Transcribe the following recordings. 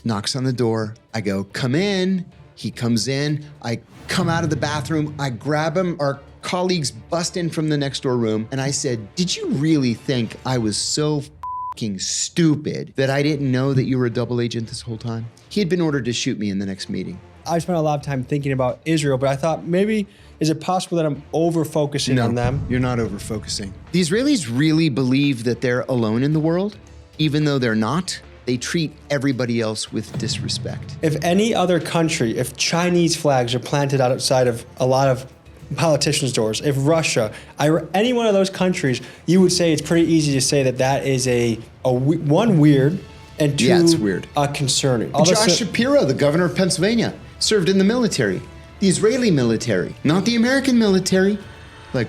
knocks on the door. I go, come in. He comes in. I come out of the bathroom. I grab him. Our colleagues bust in from the next door room. And I said, did you really think I was so fucking stupid that I didn't know that you were a double agent this whole time? He had been ordered to shoot me in the next meeting. I spent a lot of time thinking about Israel, but I thought maybe, is it possible that I'm over-focusing on them? You're not over-focusing. The Israelis really believe that they're alone in the world, even though they're not. They treat everybody else with disrespect. If any other country, if Chinese flags are planted outside of a lot of politicians' doors, if Russia, any one of those countries, you would say it's pretty easy to say that that is one, weird, and two, it's weird. Concerning. Josh Shapiro, the governor of Pennsylvania, served in the military, the Israeli military, not the American military. Like,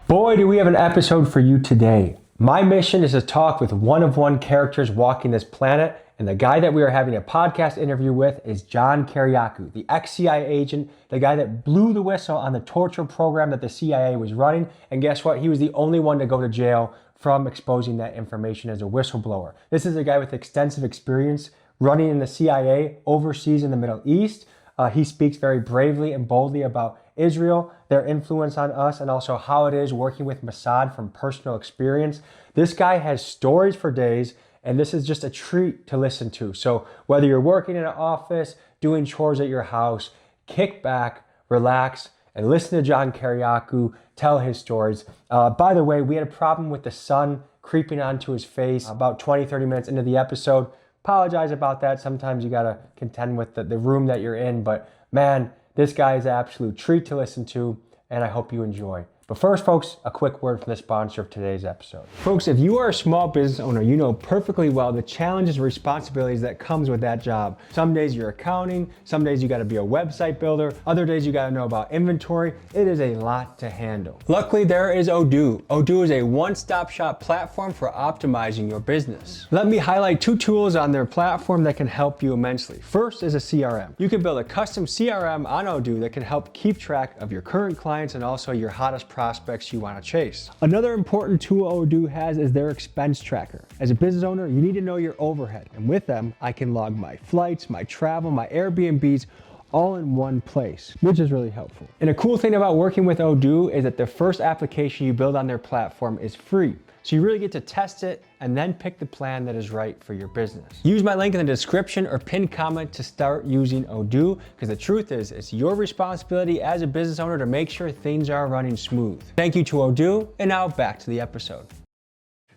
Boy, do we have an episode for you today. My mission is to talk with one-of-one characters walking this planet, and the guy that we are having a podcast interview with is John Kiriakou, the ex-CIA agent, the guy that blew the whistle on the torture program that the CIA was running, and guess what? He was the only one to go to jail from exposing that information as a whistleblower. This is a guy with extensive experience running in the CIA overseas in the Middle East. He speaks very bravely and boldly about Israel, their influence on us, and also how it is working with Mossad from personal experience. This guy has stories for days, and this is just a treat to listen to. So whether you're working in an office, doing chores at your house, kick back, relax, and listen to John Kiriakou tell his stories. By the way, we had a problem with the sun creeping onto his face about 20-30 minutes into the episode. Apologize about that. Sometimes you gotta contend with the room that you're in, but man, this guy is an absolute treat to listen to, and I hope you enjoy. But first, folks, a quick word from the sponsor of today's episode. Folks, if you are a small business owner, you know perfectly well the challenges and responsibilities that comes with that job. Some days you're accounting, some days you gotta be a website builder, other days you gotta know about inventory. It is a lot to handle. Luckily, there is Odoo. Odoo is a one-stop shop platform for optimizing your business. Let me highlight two tools on their platform that can help you immensely. First is a CRM. You can build a custom CRM on Odoo that can help keep track of your current clients and also your hottest prospects you want to chase. Another important tool Odoo has is their expense tracker. As a business owner, you need to know your overhead, and with them, I can log my flights, my travel, my Airbnbs, all in one place, which is really helpful. And a cool thing about working with Odoo is that the first application you build on their platform is free. So you really get to test it and then pick the plan that is right for your business. Use my link in the description or pinned comment to start using Odoo, because the truth is, it's your responsibility as a business owner to make sure things are running smooth. Thank you to Odoo, and now back to the episode.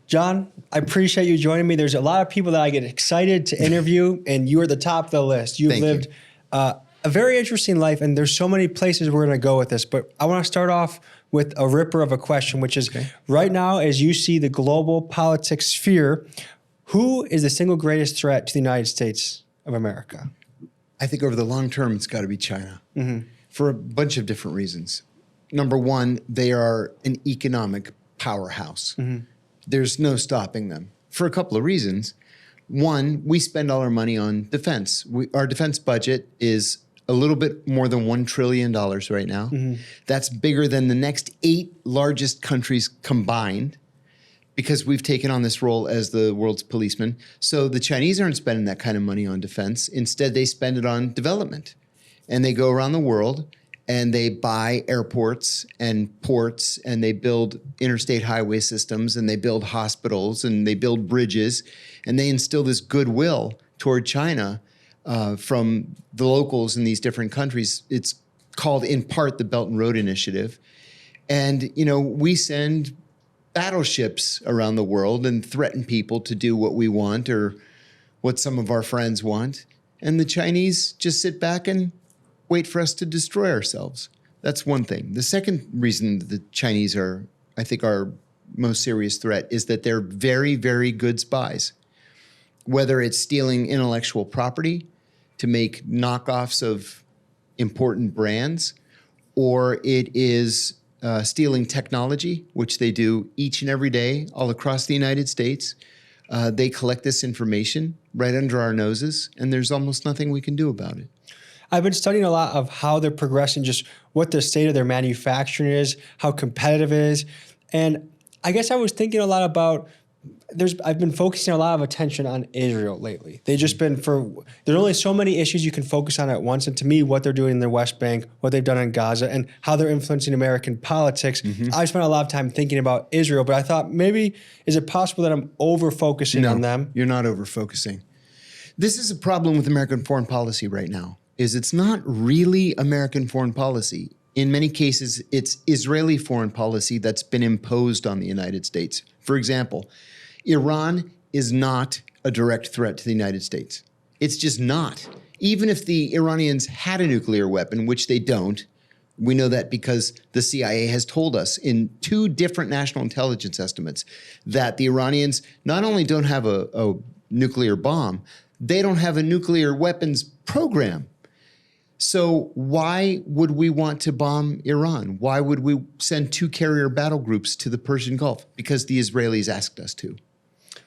John, I appreciate you joining me. There's a lot of people that I get excited to interview, and you are the top of the list. You've lived a very interesting life, and there's so many places we're gonna go with this, but I wanna start off with a ripper of a question, which is right now, as you see the global politics sphere, who is the single greatest threat to the United States of America? I think over the long term, it's got to be China for a bunch of different reasons. Number one, they are an economic powerhouse. There's no stopping them for a couple of reasons. One, we spend all our money on defense. Our defense budget is a little bit more than $1 trillion right now. That's bigger than the next 8 largest countries combined, because we've taken on this role as the world's policeman. So the Chinese aren't spending that kind of money on defense. Instead, they spend it on development. And they go around the world and they buy airports and ports, and they build interstate highway systems, and they build hospitals, and they build bridges, and they instill this goodwill toward China from the locals in these different countries. It's called, in part, the Belt and Road Initiative. And, you know, we send battleships around the world and threaten people to do what we want or what some of our friends want. And the Chinese just sit back and wait for us to destroy ourselves. That's one thing. The second reason that the Chinese are, I think, our most serious threat is that they're very, very good spies. Whether it's stealing intellectual property to make knockoffs of important brands, or it is stealing technology, which they do each and every day all across the United States. They collect this information right under our noses, and there's almost nothing we can do about it. I've been studying a lot of how they're progressing, just what the state of their manufacturing is, how competitive it is. And I guess I was thinking a lot about I've been focusing a lot of attention on Israel lately. They've just been there's only so many issues you can focus on at once. And to me, what they're doing in the West Bank, what they've done in Gaza, and how they're influencing American politics, I spent a lot of time thinking about Israel. But I thought maybe, is it possible that I'm over-focusing on them? You're not over-focusing. This is a problem with American foreign policy right now, is it's not really American foreign policy. In many cases, it's Israeli foreign policy that's been imposed on the United States. For example, Iran is not a direct threat to the United States. It's just not. Even if the Iranians had a nuclear weapon, which they don't, we know that because the CIA has told us in 2 different national intelligence estimates that the Iranians not only don't have a nuclear bomb, they don't have a nuclear weapons program. So why would we want to bomb Iran? Why would we send 2 carrier battle groups to the Persian Gulf? Because the Israelis asked us to.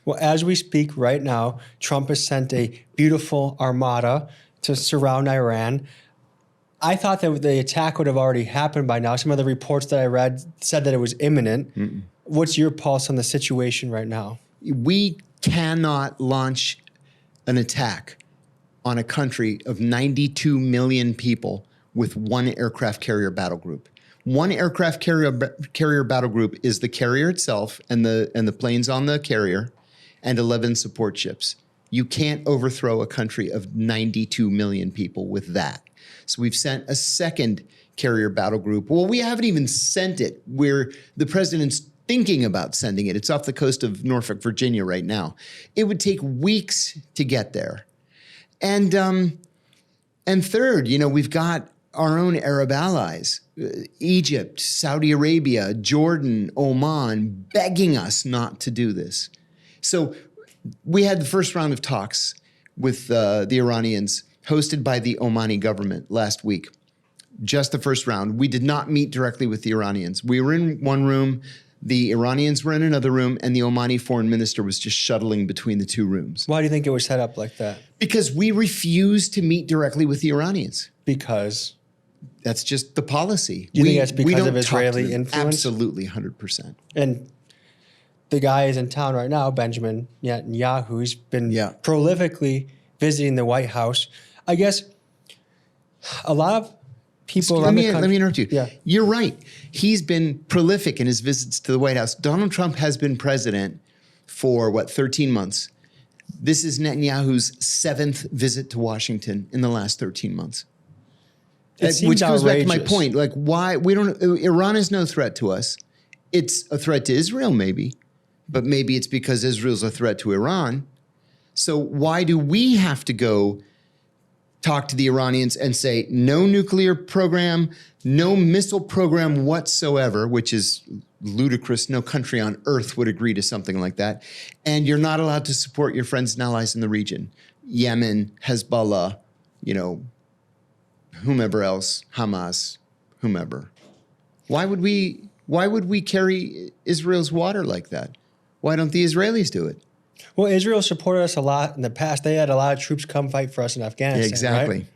Well, as we speak right now, Trump has sent a beautiful armada to surround Iran. I thought that the attack would have already happened by now. Some of the reports that I read said that it was imminent. What's your pulse on the situation right now? We cannot launch an attack on a country of 92 million people with 1 aircraft carrier battle group. 1 aircraft carrier battle group is the carrier itself and the planes on the carrier and 11 support ships. You can't overthrow a country of 92 million people with that. So we've sent a second carrier battle group. Well, we haven't even sent it where the president's thinking about sending it. It's off the coast of Norfolk, Virginia right now. It would take weeks to get there. And third, we've got our own Arab allies, Egypt, Saudi Arabia, Jordan, Oman, begging us not to do this. So we had the first round of talks with the Iranians hosted by the Omani government last week. Just the first round. We did not meet directly with the Iranians. We were in one room, the Iranians were in another room, and the Omani foreign minister was just shuttling between the 2 rooms. Why do you think it was set up like that? Because we refused to meet directly with the Iranians. Because? That's just the policy. Do you think that's because of Israeli influence? Absolutely, 100%. And the guy is in town right now, Benjamin Netanyahu. He's been prolifically visiting the White House. I guess a lot of people let me interrupt you. Yeah. You're right. He's been prolific in his visits to the White House. Donald Trump has been president for, 13 months. This is Netanyahu's 7th visit to Washington in the last 13 months. Which goes back to my point. Like, why Iran is no threat to us. It's a threat to Israel, maybe, but maybe it's because Israel's a threat to Iran. So why do we have to go talk to the Iranians and say no nuclear program, no missile program whatsoever, which is ludicrous. No country on earth would agree to something like that. And you're not allowed to support your friends and allies in the region. Yemen, Hezbollah, whomever else, Hamas, whomever. Why would we carry Israel's water like that? Why don't the Israelis do it? Well, Israel supported us a lot in the past. They had a lot of troops come fight for us in Afghanistan. Exactly.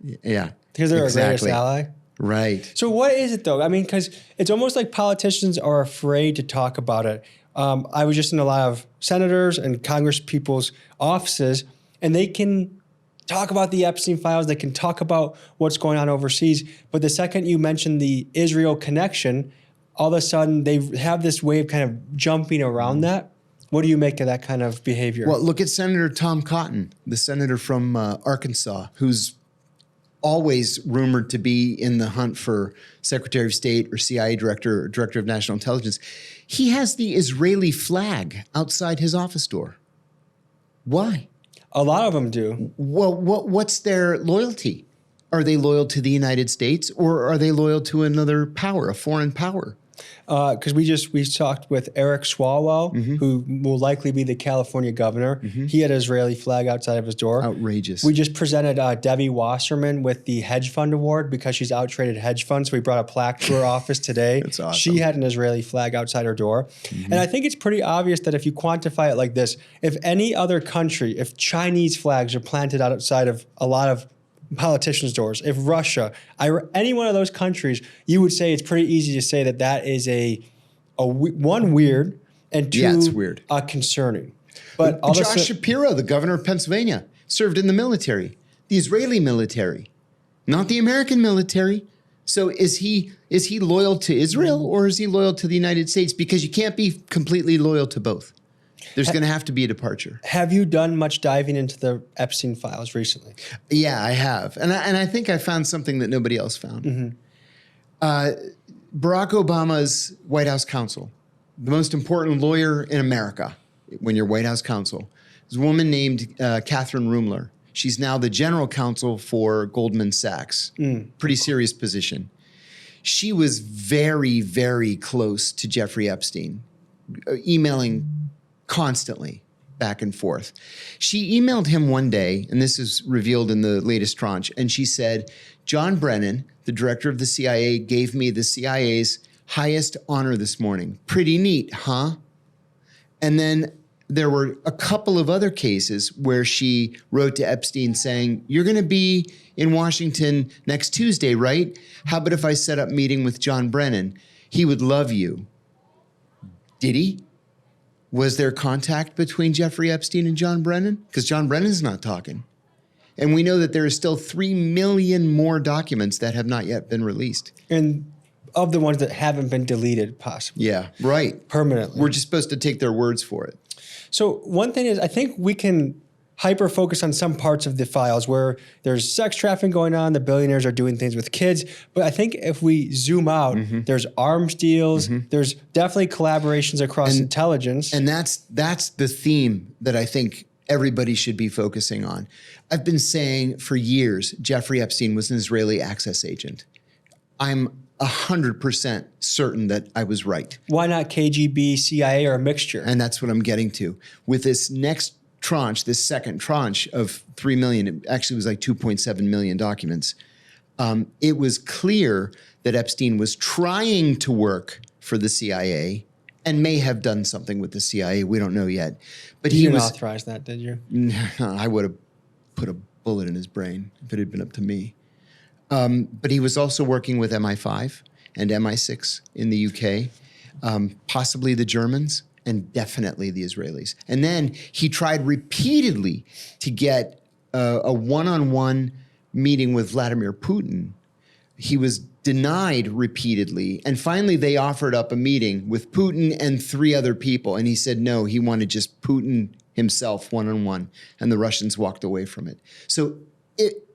Right? Yeah. Because they're our greatest ally. Right. So what is it though? I mean, because it's almost like politicians are afraid to talk about it. I was just in a lot of senators and Congress people's offices, and they can talk about the Epstein files. They can talk about what's going on overseas. But the second you mention the Israel connection, all of a sudden they have this way of kind of jumping around that. What do you make of that kind of behavior? Well, look at Senator Tom Cotton, the senator from Arkansas, who's always rumored to be in the hunt for Secretary of State or CIA director or director of national intelligence. He has the Israeli flag outside his office door. Why? A lot of them do. Well, what's their loyalty? Are they loyal to the United States or are they loyal to another power, a foreign power? Because we talked with Eric Swalwell, who will likely be the California governor. He had an Israeli flag outside of his door. Outrageous. We just presented Debbie Wasserman with the hedge fund award because she's outtraded hedge funds. So we brought a plaque to her office today. That's awesome. She had an Israeli flag outside her door. And I think it's pretty obvious that if you quantify it like this, if any other country, if Chinese flags are planted outside of a lot of politicians' doors, if Russia, any one of those countries, you would say it's pretty easy to say that that is one weird, and too it's weird. Concerning. But all Josh Shapiro, the governor of Pennsylvania, served in the military, the Israeli military, not the American military. So is he loyal to Israel or is he loyal to the United States? Because you can't be completely loyal to both. There's going to have to be a departure. Have you done much diving into the Epstein files recently? Yeah, I have. And I think I found something that nobody else found. Barack Obama's White House counsel, the most important lawyer in America when you're White House counsel, is a woman named Catherine Rumler. She's now the general counsel for Goldman Sachs. Pretty serious position. She was very, very close to Jeffrey Epstein, emailing constantly back and forth. She emailed him one day, and this is revealed in the latest tranche, and she said, John Brennan, the director of the CIA, gave me the CIA's highest honor this morning. Pretty neat, huh? And then there were a couple of other cases where she wrote to Epstein saying, you're going to be in Washington next Tuesday, right? How about if I set up a meeting with John Brennan? He would love you. Did he? Was there contact between Jeffrey Epstein and John Brennan? Because John Brennan's not talking. And we know that there are still 3 million more documents that have not yet been released. And of the ones that haven't been deleted, possibly. Yeah, right. Permanently. We're just supposed to take their words for it. So one thing is, I think we can hyper-focus on some parts of the files where there's sex trafficking going on, the billionaires are doing things with kids. But I think if we zoom out, there's arms deals, there's definitely collaborations across intelligence. And that's the theme that I think everybody should be focusing on. I've been saying for years, Jeffrey Epstein was an Israeli access agent. I'm 100% certain that I was right. Why not KGB, CIA, or a mixture? And that's what I'm getting to. With this next tranche, this second tranche of 3 million, it actually was like 2.7 million documents. It was clear that Epstein was trying to work for the CIA and may have done something with the CIA. We don't know yet. But You didn't authorize that, did you? I would have put a bullet in his brain if it had been up to me. But he was also working with MI5 and MI6 in the UK, possibly the Germans, and definitely the Israelis. And then he tried repeatedly to get a one-on-one meeting with Vladimir Putin. He was denied repeatedly. And finally, they offered up a meeting with Putin and 3 other people. And he said no, he wanted just Putin himself one-on-one. And the Russians walked away from it. So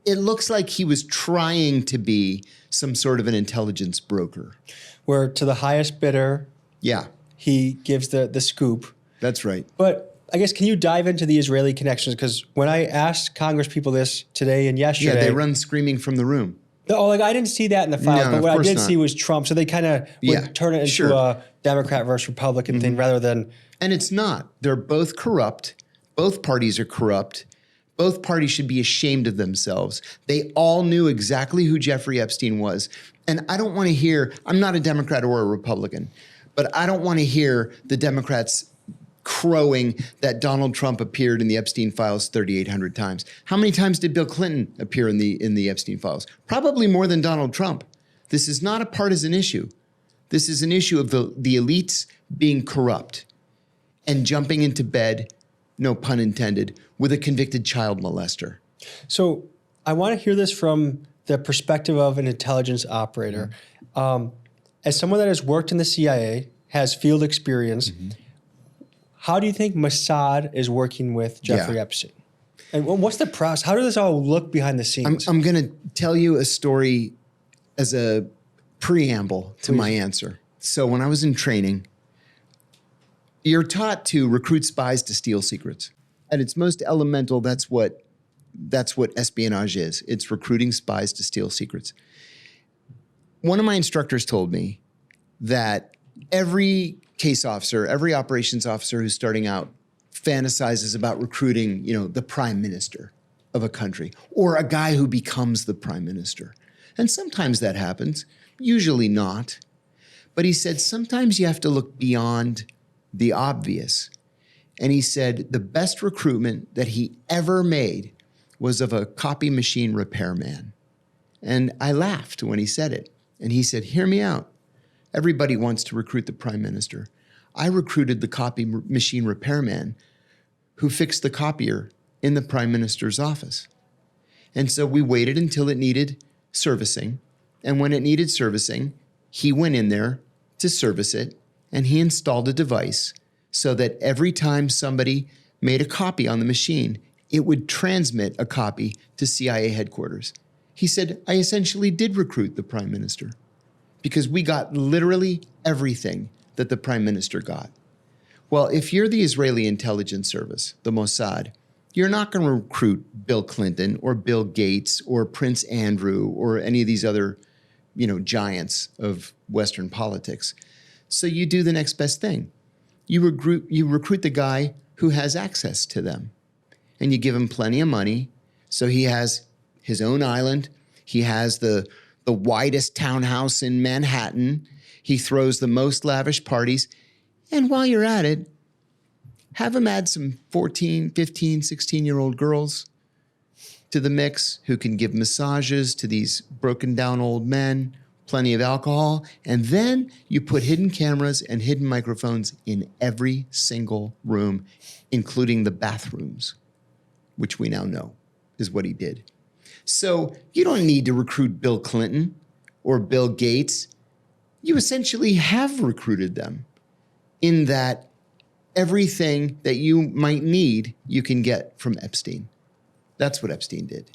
it looks like he was trying to be some sort of an intelligence broker. Where to the highest bidder, Yeah, he gives the scoop. that's right. But I guess, can you dive into the Israeli connections? Because when I asked Congress people this today and yesterday. Yeah, they run screaming from the room. Oh, like I didn't see that in the files, No, but of what I course did not. see was Trump. So they kind of would turn it into sure. a Democrat versus Republican thing rather than. And it's not. They're both corrupt. Both parties are corrupt. Both parties should be ashamed of themselves. They all knew exactly who Jeffrey Epstein was. And I don't want to hear, I'm not a Democrat or a Republican, but I don't want to hear the Democrats crowing that Donald Trump appeared in the Epstein files 3,800 times. How many times did Bill Clinton appear in the Epstein files? Probably more than Donald Trump. This is not a partisan issue. This is an issue of the elites being corrupt and jumping into bed, no pun intended, with a convicted child molester. So I want to hear this from the perspective of an intelligence operator. As someone that has worked in the CIA, has field experience, how do you think Mossad is working with Jeffrey Epstein? And what's the process? How does this all look behind the scenes? I'm going to tell you a story as a preamble to my answer. So when I was in training, you're taught to recruit spies to steal secrets. At its most elemental, that's what espionage is. It's recruiting spies to steal secrets. One of my instructors told me that every case officer, every operations officer who's starting out fantasizes about recruiting, the prime minister of a country or a guy who becomes the prime minister. And sometimes that happens, usually not. But he said, sometimes you have to look beyond the obvious. And he said the best recruitment that he ever made was of a copy machine repairman. And I laughed when he said it. And he said, hear me out. Everybody wants to recruit the prime minister. I recruited the copy machine repairman who fixed the copier in the prime minister's office. And so we waited until it needed servicing. And when it needed servicing, he went in there to service it, and he installed a device so that every time somebody made a copy on the machine, it would transmit a copy to CIA headquarters. He said, I essentially did recruit the prime minister because we got literally everything that the prime minister got. Well, if you're the Israeli intelligence service, the Mossad, you're not going to recruit Bill Clinton or Bill Gates or Prince Andrew or any of these other, giants of Western politics. So you do the next best thing. You recruit the guy who has access to them, and you give him plenty of money. So he has his own island. He has the widest townhouse in Manhattan. He throws the most lavish parties. And while you're at it, have him add some 14, 15, 16-year-old girls to the mix who can give massages to these broken down old men, plenty of alcohol, and then you put hidden cameras and hidden microphones in every single room, including the bathrooms, which we now know is what he did. So you don't need to recruit Bill Clinton or Bill Gates. You essentially have recruited them in that everything that you might need, you can get from Epstein. That's what Epstein did.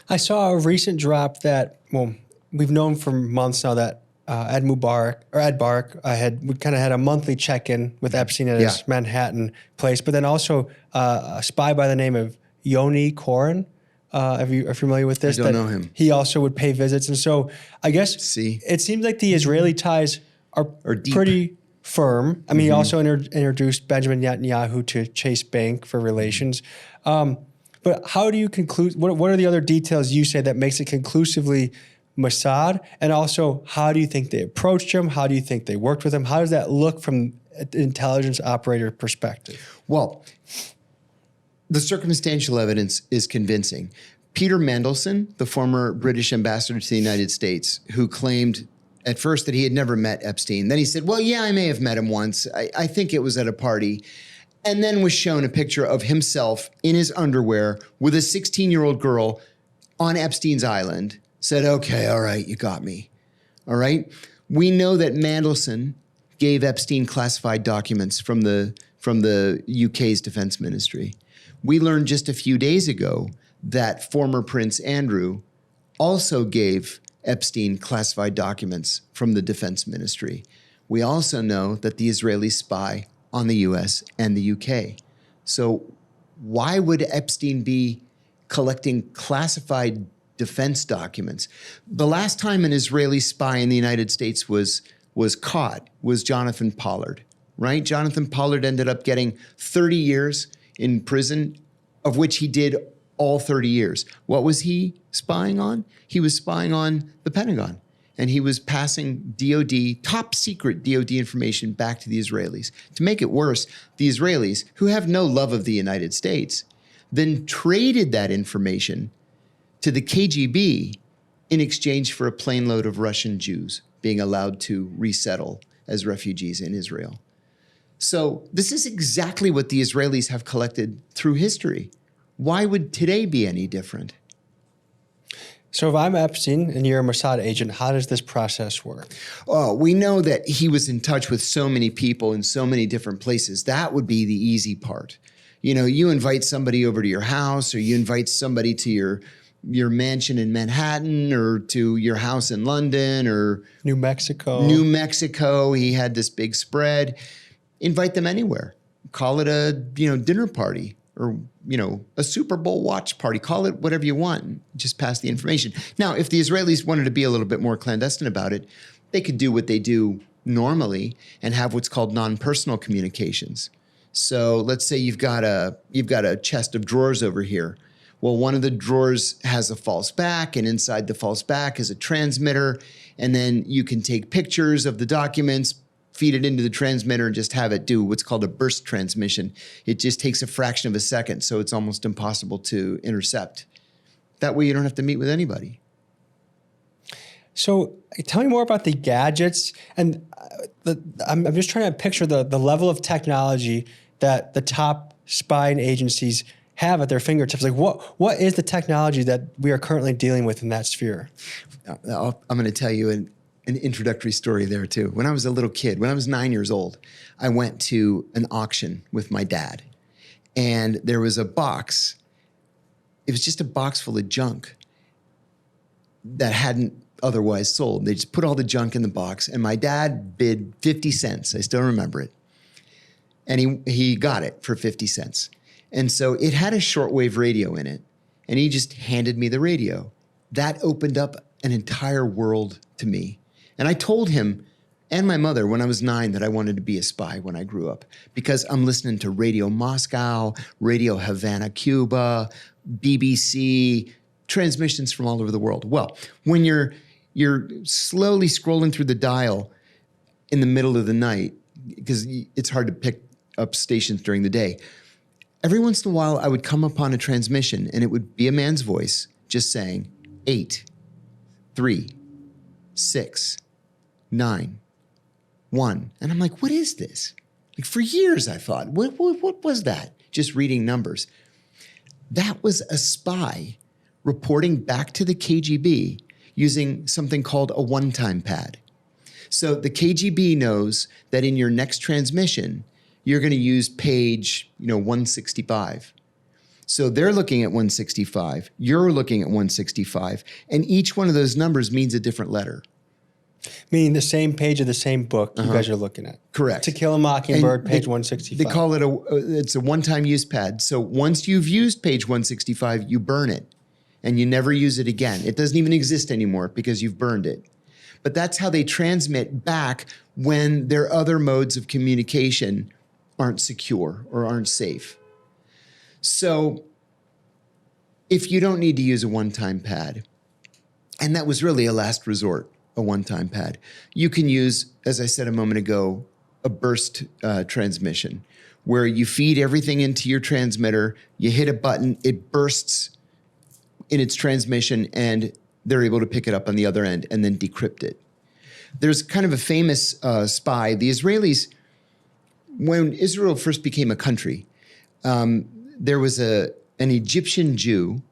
I saw a recent drop that, we've known for months now that Ed Barak we kind of had a monthly check-in with Epstein at his Manhattan place, but then also a spy by the name of Yoni Koren. Are you familiar with this? I don't know him. He also would pay visits. And so I guess it seems like the Israeli ties are pretty firm. I mean, he also introduced Benjamin Netanyahu to Chase Bank for relations. But how do you conclude? What are the other details you say that makes it conclusively Mossad? And also, how do you think they approached him? How do you think they worked with him? How does that look from an intelligence operator perspective? Well, the circumstantial evidence is convincing. Peter Mandelson, the former British ambassador to the United States, who claimed at first that he had never met Epstein. Then he said, well, yeah, I may have met him once. I think it was at a party. And then was shown a picture of himself in his underwear with a 16-year-old girl on Epstein's island. Said, okay, all right, you got me. All right. We know that Mandelson gave Epstein classified documents from the UK's defense ministry. We learned just a few days ago that former Prince Andrew also gave Epstein classified documents from the defense ministry. We also know that the Israelis spy on the US and the UK. So why would Epstein be collecting classified defense documents? The last time an Israeli spy in the United States was caught was Jonathan Pollard, right? Jonathan Pollard ended up getting 30 years in prison, of which he did all 30 years. What was he spying on? He was spying on the Pentagon. And he was passing DOD, top secret DOD information back to the Israelis. To make it worse, the Israelis, who have no love of the United States, then traded that information to the KGB in exchange for a plane load of Russian Jews being allowed to resettle as refugees in Israel. So this is exactly what the Israelis have collected through history. Why would today be any different? So if I'm Epstein and you're a Mossad agent, how does this process work? Oh, we know that he was in touch with so many people in so many different places. That would be the easy part. You invite somebody over to your house, or you invite somebody to your mansion in Manhattan, or to your house in London, or New Mexico. He had this big spread. Invite them anywhere. Call it a dinner party, or a Super Bowl watch party. Call it whatever you want. Just pass the information. Now, if the Israelis wanted to be a little bit more clandestine about it, they could do what they do normally and have what's called non-personal communications. So let's say you've got a chest of drawers over here. Well, one of the drawers has a false back, and inside the false back is a transmitter, and then you can take pictures of the documents, feed it into the transmitter, and just have it do what's called a burst transmission. It just takes a fraction of a second, so it's almost impossible to intercept. That way you don't have to meet with anybody. So tell me more about the gadgets. And I'm just trying to picture the level of technology that the top spying agencies have at their fingertips. Like what is the technology that we are currently dealing with in that sphere? I'm going to tell you an introductory story there too. When I was a little kid, when I was 9 years old, I went to an auction with my dad, and there was a box. It was just a box full of junk that hadn't otherwise sold. They just put all the junk in the box, and my dad bid 50 cents. I still remember it. And he got it for 50 cents. And so it had a shortwave radio in it, and he just handed me the radio. That opened up an entire world to me. And I told him and my mother when I was 9 that I wanted to be a spy when I grew up, because I'm listening to Radio Moscow, Radio Havana, Cuba, BBC, transmissions from all over the world. Well, when you're slowly scrolling through the dial in the middle of the night, because it's hard to pick up stations during the day, every once in a while I would come upon a transmission, and it would be a man's voice just saying 8, 3, 6, 9, 1. And I'm like, what is this? Like, for years I thought, what was that? Just reading numbers. That was a spy reporting back to the KGB using something called a one-time pad. So the KGB knows that in your next transmission, you're going to use page, 165. So they're looking at 165, you're looking at 165, and each one of those numbers means a different letter. Meaning the same page of the same book you guys are looking at. Correct. To Kill a Mockingbird, And page 165. They call it it's a one-time use pad. So once you've used page 165, you burn it, and you never use it again. It doesn't even exist anymore because you've burned it. But that's how they transmit back when their other modes of communication aren't secure or aren't safe. So if you don't need to use a one-time pad, and that was really a last resort, a one-time pad, you can use, as I said a moment ago, a burst transmission, where you feed everything into your transmitter, you hit a button, it bursts in its transmission, and they're able to pick it up on the other end and then decrypt it. There's kind of a famous spy. The Israelis, when Israel first became a country, there was an Egyptian Jew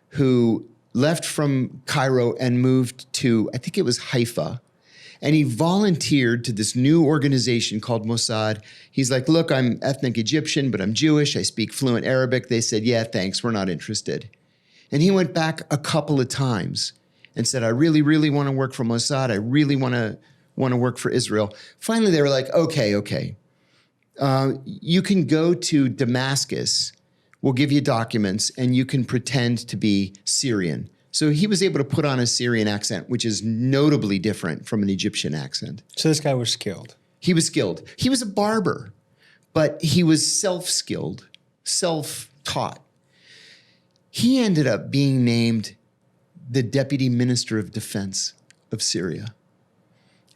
who left from Cairo and moved to, I think it was Haifa, and he volunteered to this new organization called Mossad. He's like, look, I'm ethnic Egyptian, but I'm Jewish. I speak fluent Arabic. They said, yeah, thanks, we're not interested. And he went back a couple of times and said, I really, really want to work for Mossad. I really want to work for Israel. Finally, they were like, okay. You can go to Damascus. We'll give you documents, and you can pretend to be Syrian. So he was able to put on a Syrian accent, which is notably different from an Egyptian accent. So this guy was skilled. He was skilled. He was a barber, but he was self-skilled, self-taught. He ended up being named the Deputy Minister of Defense of Syria.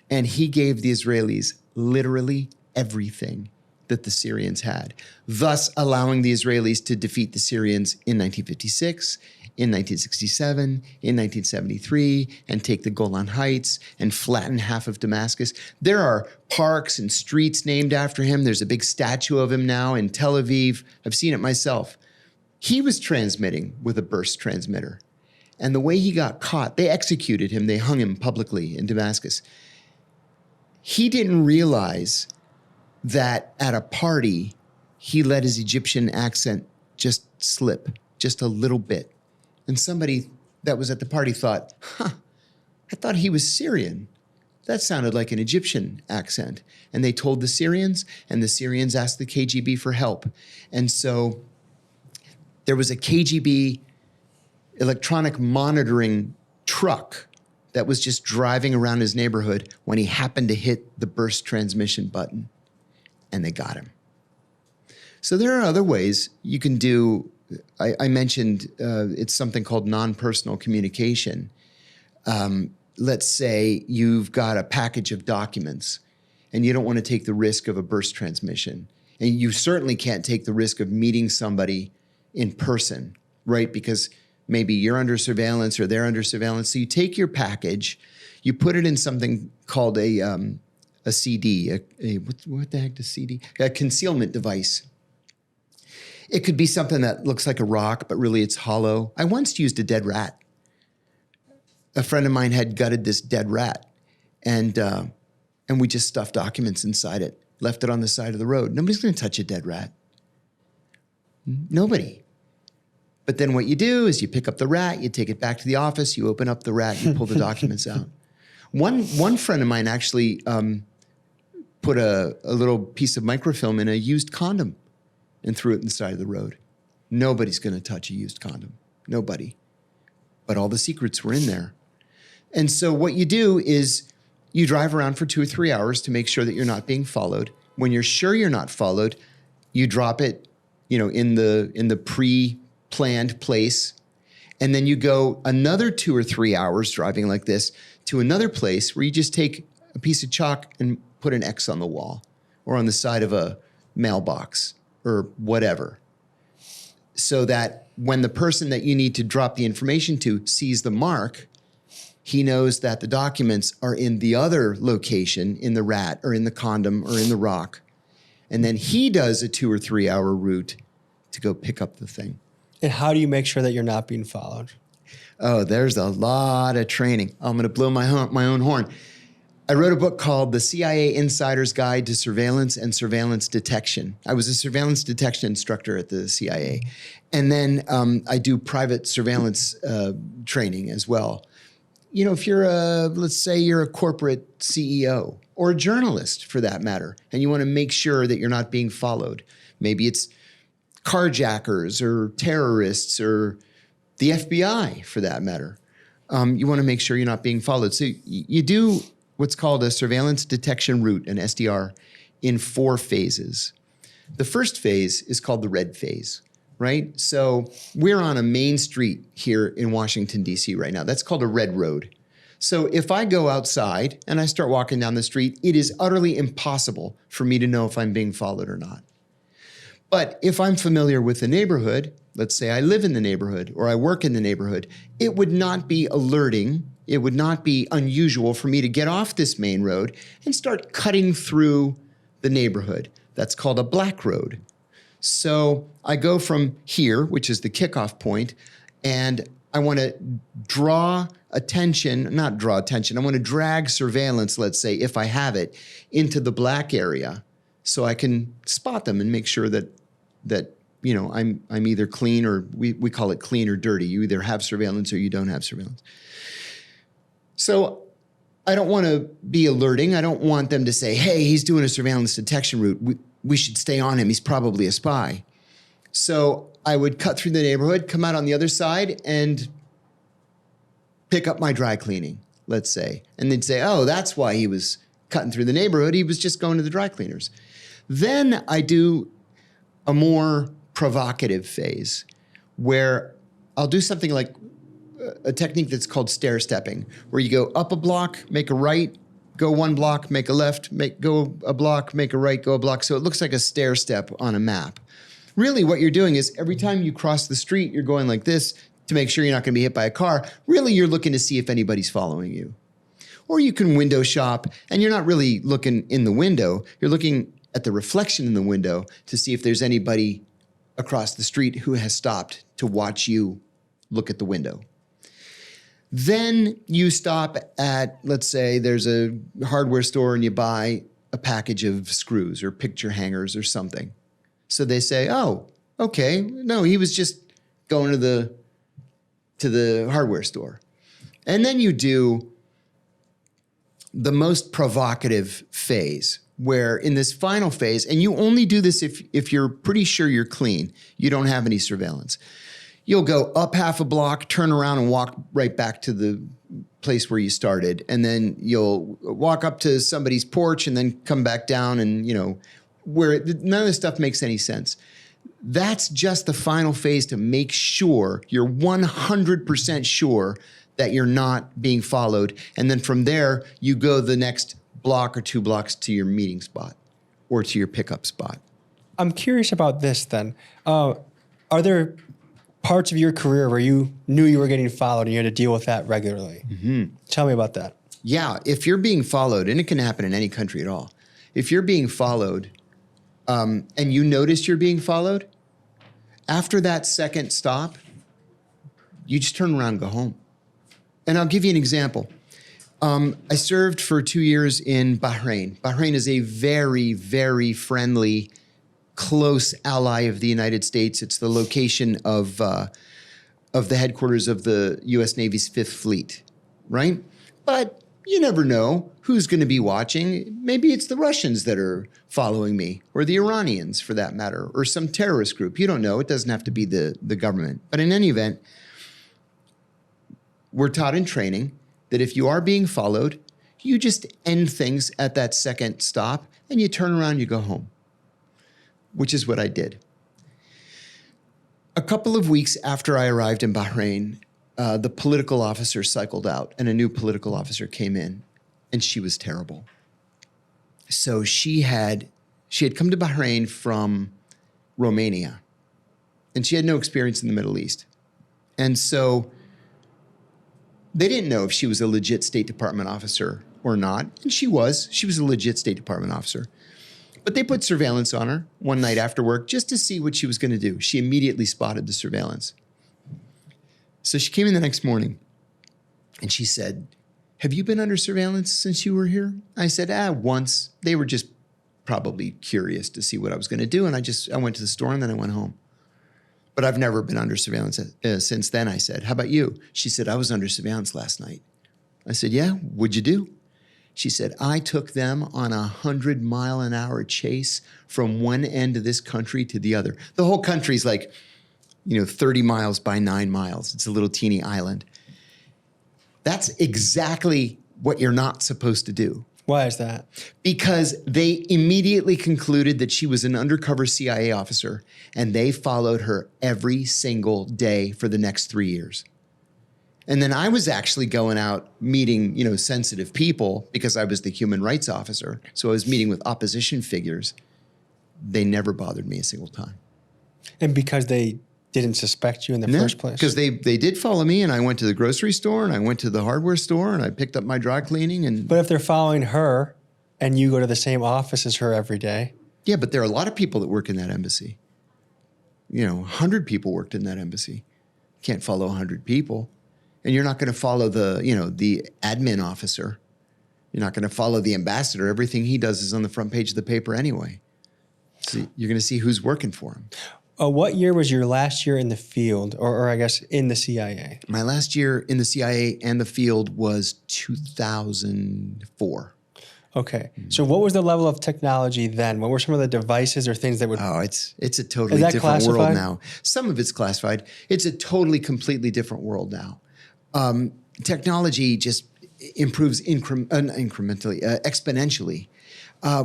And he gave the Israelis literally everything that the Syrians had, thus allowing the Israelis to defeat the Syrians in 1956, in 1967, in 1973, and take the Golan Heights and flatten half of Damascus. There are parks and streets named after him. There's a big statue of him now in Tel Aviv. I've seen it myself. He was transmitting with a burst transmitter. And the way he got caught, they executed him. They hung him publicly in Damascus. He didn't realize that at a party, he let his Egyptian accent just slip, just a little bit. And somebody that was at the party thought, I thought he was Syrian. That sounded like an Egyptian accent. And they told the Syrians, and the Syrians asked the KGB for help. And so there was a KGB electronic monitoring truck that was just driving around his neighborhood when he happened to hit the burst transmission button, and they got him. So there are other ways you can do. I mentioned it's something called non-personal communication. Let's say you've got a package of documents and you don't want to take the risk of a burst transmission. And you certainly can't take the risk of meeting somebody in person, right? Because Maybe you're under surveillance or they're under surveillance. So you take your package, you put it in something called a CD, what the heck does CD? A concealment device. It could be something that looks like a rock, but really it's hollow. I once used a dead rat. A friend of mine had gutted this dead rat, and we just stuffed documents inside it, left it on the side of the road. Nobody's going to touch a dead rat. Nobody. But then what you do is you pick up the rat, you take it back to the office, you open up the rat, you pull the documents out. One friend of mine actually put a little piece of microfilm in a used condom and threw it in the side of the road. Nobody's going to touch a used condom. Nobody. But all the secrets were in there. And so what you do is you drive around for 2 or 3 hours to make sure that you're not being followed. When you're sure you're not followed, you drop it, in the pre-planned place. And then you go another 2 or 3 hours driving like this to another place where you just take a piece of chalk and put an X on the wall or on the side of a mailbox or whatever. So that when the person that you need to drop the information to sees the mark, he knows that the documents are in the other location, in the rat or in the condom or in the rock. And then he does a 2 or 3 hour route to go pick up the thing. And how do you make sure that you're not being followed? Oh, there's a lot of training. I'm going to blow my own horn. I wrote a book called The CIA Insider's Guide to Surveillance and Surveillance Detection. I was a surveillance detection instructor at the CIA. And then I do private surveillance training as well. If you're let's say you're a corporate CEO or a journalist for that matter, and you want to make sure that you're not being followed. Maybe it's carjackers or terrorists or the FBI for that matter. You want to make sure you're not being followed. So you do what's called a surveillance detection route, an SDR, in 4 phases. The first phase is called the red phase, right? So we're on a main street here in Washington, D.C. right now. That's called a red road. So if I go outside and I start walking down the street, it is utterly impossible for me to know if I'm being followed or not. But if I'm familiar with the neighborhood, let's say I live in the neighborhood or I work in the neighborhood, it would not be alerting, it would not be unusual for me to get off this main road and start cutting through the neighborhood. That's called a black road. So I go from here, which is the kickoff point, and I want to I want to drag surveillance, let's say, if I have it, into the black area so I can spot them and make sure that I'm either clean or we call it clean or dirty. You either have surveillance or you don't have surveillance. So I don't want to be alerting. I don't want them to say, hey, he's doing a surveillance detection route. We should stay on him. He's probably a spy. So I would cut through the neighborhood, come out on the other side, and pick up my dry cleaning, let's say. And they'd say, oh, that's why he was cutting through the neighborhood. He was just going to the dry cleaners. Then I do a more provocative phase where I'll do something like a technique that's called stair stepping, where you go up a block, make a right, go 1 block, make a left, go a block, make a right, go a block. So it looks like a stair step on a map. Really what you're doing is every time you cross the street, you're going like this to make sure you're not going to be hit by a car. Really, you're looking to see if anybody's following you. Or you can window shop, and you're not really looking in the window. You're looking at the reflection in the window to see if there's anybody across the street who has stopped to watch you look at the window. Then you stop at, let's say there's a hardware store and you buy a package of screws or picture hangers or something. So they say, oh, okay, no, he was just going to the hardware store. And then you do the most provocative phase, where in this final phase, and you only do this if you're pretty sure you're clean, you don't have any surveillance. You'll go up half a block, turn around and walk right back to the place where you started. And then you'll walk up to somebody's porch and then come back down and, where none of this stuff makes any sense. That's just the final phase to make sure you're 100% sure that you're not being followed. And then from there, you go the next block or 2 blocks to your meeting spot or to your pickup spot. I'm curious about this then. Are there parts of your career where you knew you were getting followed and you had to deal with that regularly. Tell me about that. Yeah, if you're being followed, and it can happen in any country at all, if you're being followed and you notice you're being followed, after that second stop, you just turn around and go home. And I'll give you an example. I served for 2 years in Bahrain. Bahrain is a very, very friendly, close ally of the United States. It's the location of the headquarters of the U.S. Navy's Fifth Fleet, right? But you never know who's going to be watching. Maybe it's the Russians that are following me, or the Iranians for that matter, or some terrorist group. You don't know. It doesn't have to be the government. But in any event, we're taught in training that if you are being followed, you just end things at that second stop and you turn around and you go home, which is what I did. A couple of weeks after I arrived in Bahrain, the political officer cycled out and a new political officer came in, and she was terrible. So she had come to Bahrain from Romania, and she had no experience in the Middle East. And so they didn't know if she was a legit State Department officer or not. And she was a legit State Department officer. But they put surveillance on her one night after work just to see what she was going to do. She immediately spotted the surveillance. So she came in the next morning and she said, "Have you been under surveillance since you were here?" I said, once. They were just probably curious to see what I was going to do. And I went to the store and then I went home. "But I've never been under surveillance since then," I said. "How about you?" She said, "I was under surveillance last night." I said, "Yeah, what'd you do?" She said, "I took them on a 100-mile-an-hour chase from one end of this country to the other." The whole country's like, 30 miles by 9 miles. It's a little teeny island. That's exactly what you're not supposed to do. Why is that? Because they immediately concluded that she was an undercover CIA officer, and they followed her every single day for the next 3 years. And then I was actually going out meeting, sensitive people because I was the human rights officer. So I was meeting with opposition figures. They never bothered me a single time. And because they didn't suspect you in the first place? Because they did follow me, and I went to the grocery store, and I went to the hardware store, and I picked up my dry cleaning. And But if they're following her and you go to the same office as her every day. Yeah, but there are a lot of people that work in that embassy. 100 people worked in that embassy. Can't follow 100 people. And you're not going to follow the admin officer. You're not going to follow the ambassador. Everything he does is on the front page of the paper anyway. So you're going to see who's working for him. What year was your last year in the field, or I guess in the CIA? My last year in the CIA and the field was 2004. Okay. So what was the level of technology then? What were some of the devices or things that would... Oh, it's a totally different classified? world now. Some of it's classified. It's a totally, completely different world now. Technology just improves exponentially.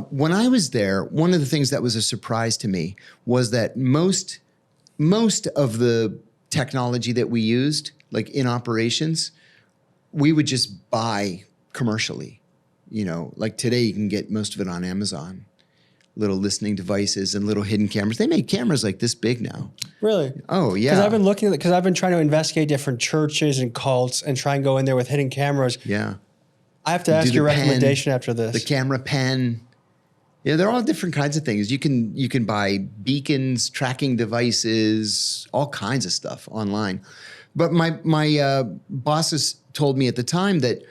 When I was there, one of the things that was a surprise to me was that most of the technology that we used, like in operations, we would just buy commercially. Like today you can get most of it on Amazon. Little listening devices and little hidden cameras. They make cameras like this big now. Really? Oh, yeah. Because I've been trying to investigate different churches and cults and try and go in there with hidden cameras. Yeah. I have to ask your recommendation after this. The camera pen. Yeah, they're all different kinds of things. You can buy beacons, tracking devices, all kinds of stuff online. But my bosses told me at the time that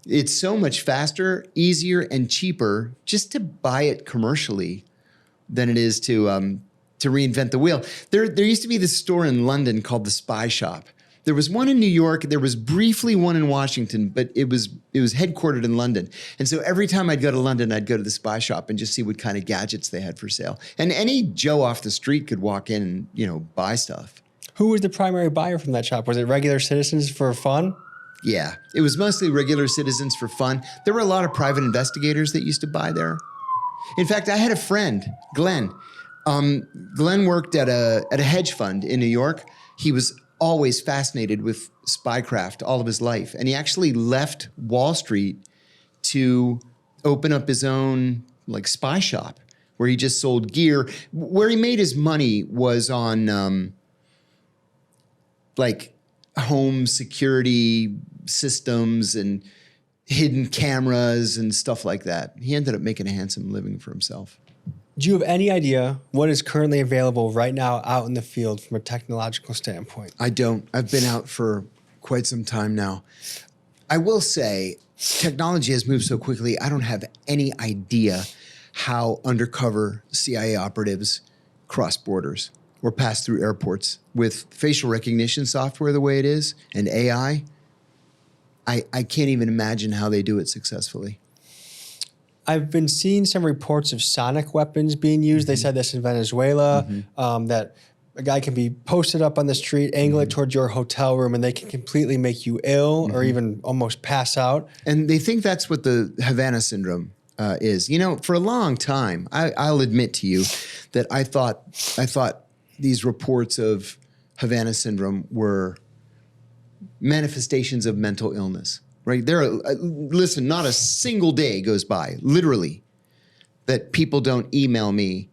it's so much faster, easier, and cheaper just to buy it commercially than it is to reinvent the wheel. There used to be this store in London called the Spy Shop. There was one in New York. There was briefly one in Washington, but it was headquartered in London. And so every time I'd go to London, I'd go to the Spy Shop and just see what kind of gadgets they had for sale. And any Joe off the street could walk in and buy stuff. Who was the primary buyer from that shop? Was it regular citizens for fun? Yeah, it was mostly regular citizens for fun. There were a lot of private investigators that used to buy there. In fact, I had a friend, Glenn. Glenn worked at a hedge fund in New York. He was always fascinated with Spycraft all of his life. And he actually left Wall Street to open up his own spy shop where he just sold gear. Where he made his money was on like home security systems and hidden cameras and stuff like that. He ended up making a handsome living for himself. Do you have any idea what is currently available right now out in the field from a technological standpoint? I don't. I've been out for quite some time now. I will say technology has moved so quickly, I don't have any idea how undercover CIA operatives cross borders or pass through airports with facial recognition software the way it is and AI. I can't even imagine how they do it successfully. I've been seeing some reports of sonic weapons being used. They said this in Venezuela, that a guy can be posted up on the street, angle it towards your hotel room, and they can completely make you ill or even almost pass out. And they think that's what the Havana syndrome is. You know, for a long time, I'll admit to you that I thought these reports of Havana syndrome were manifestations of mental illness, right? Listen, not a single day goes by, literally, that people don't email me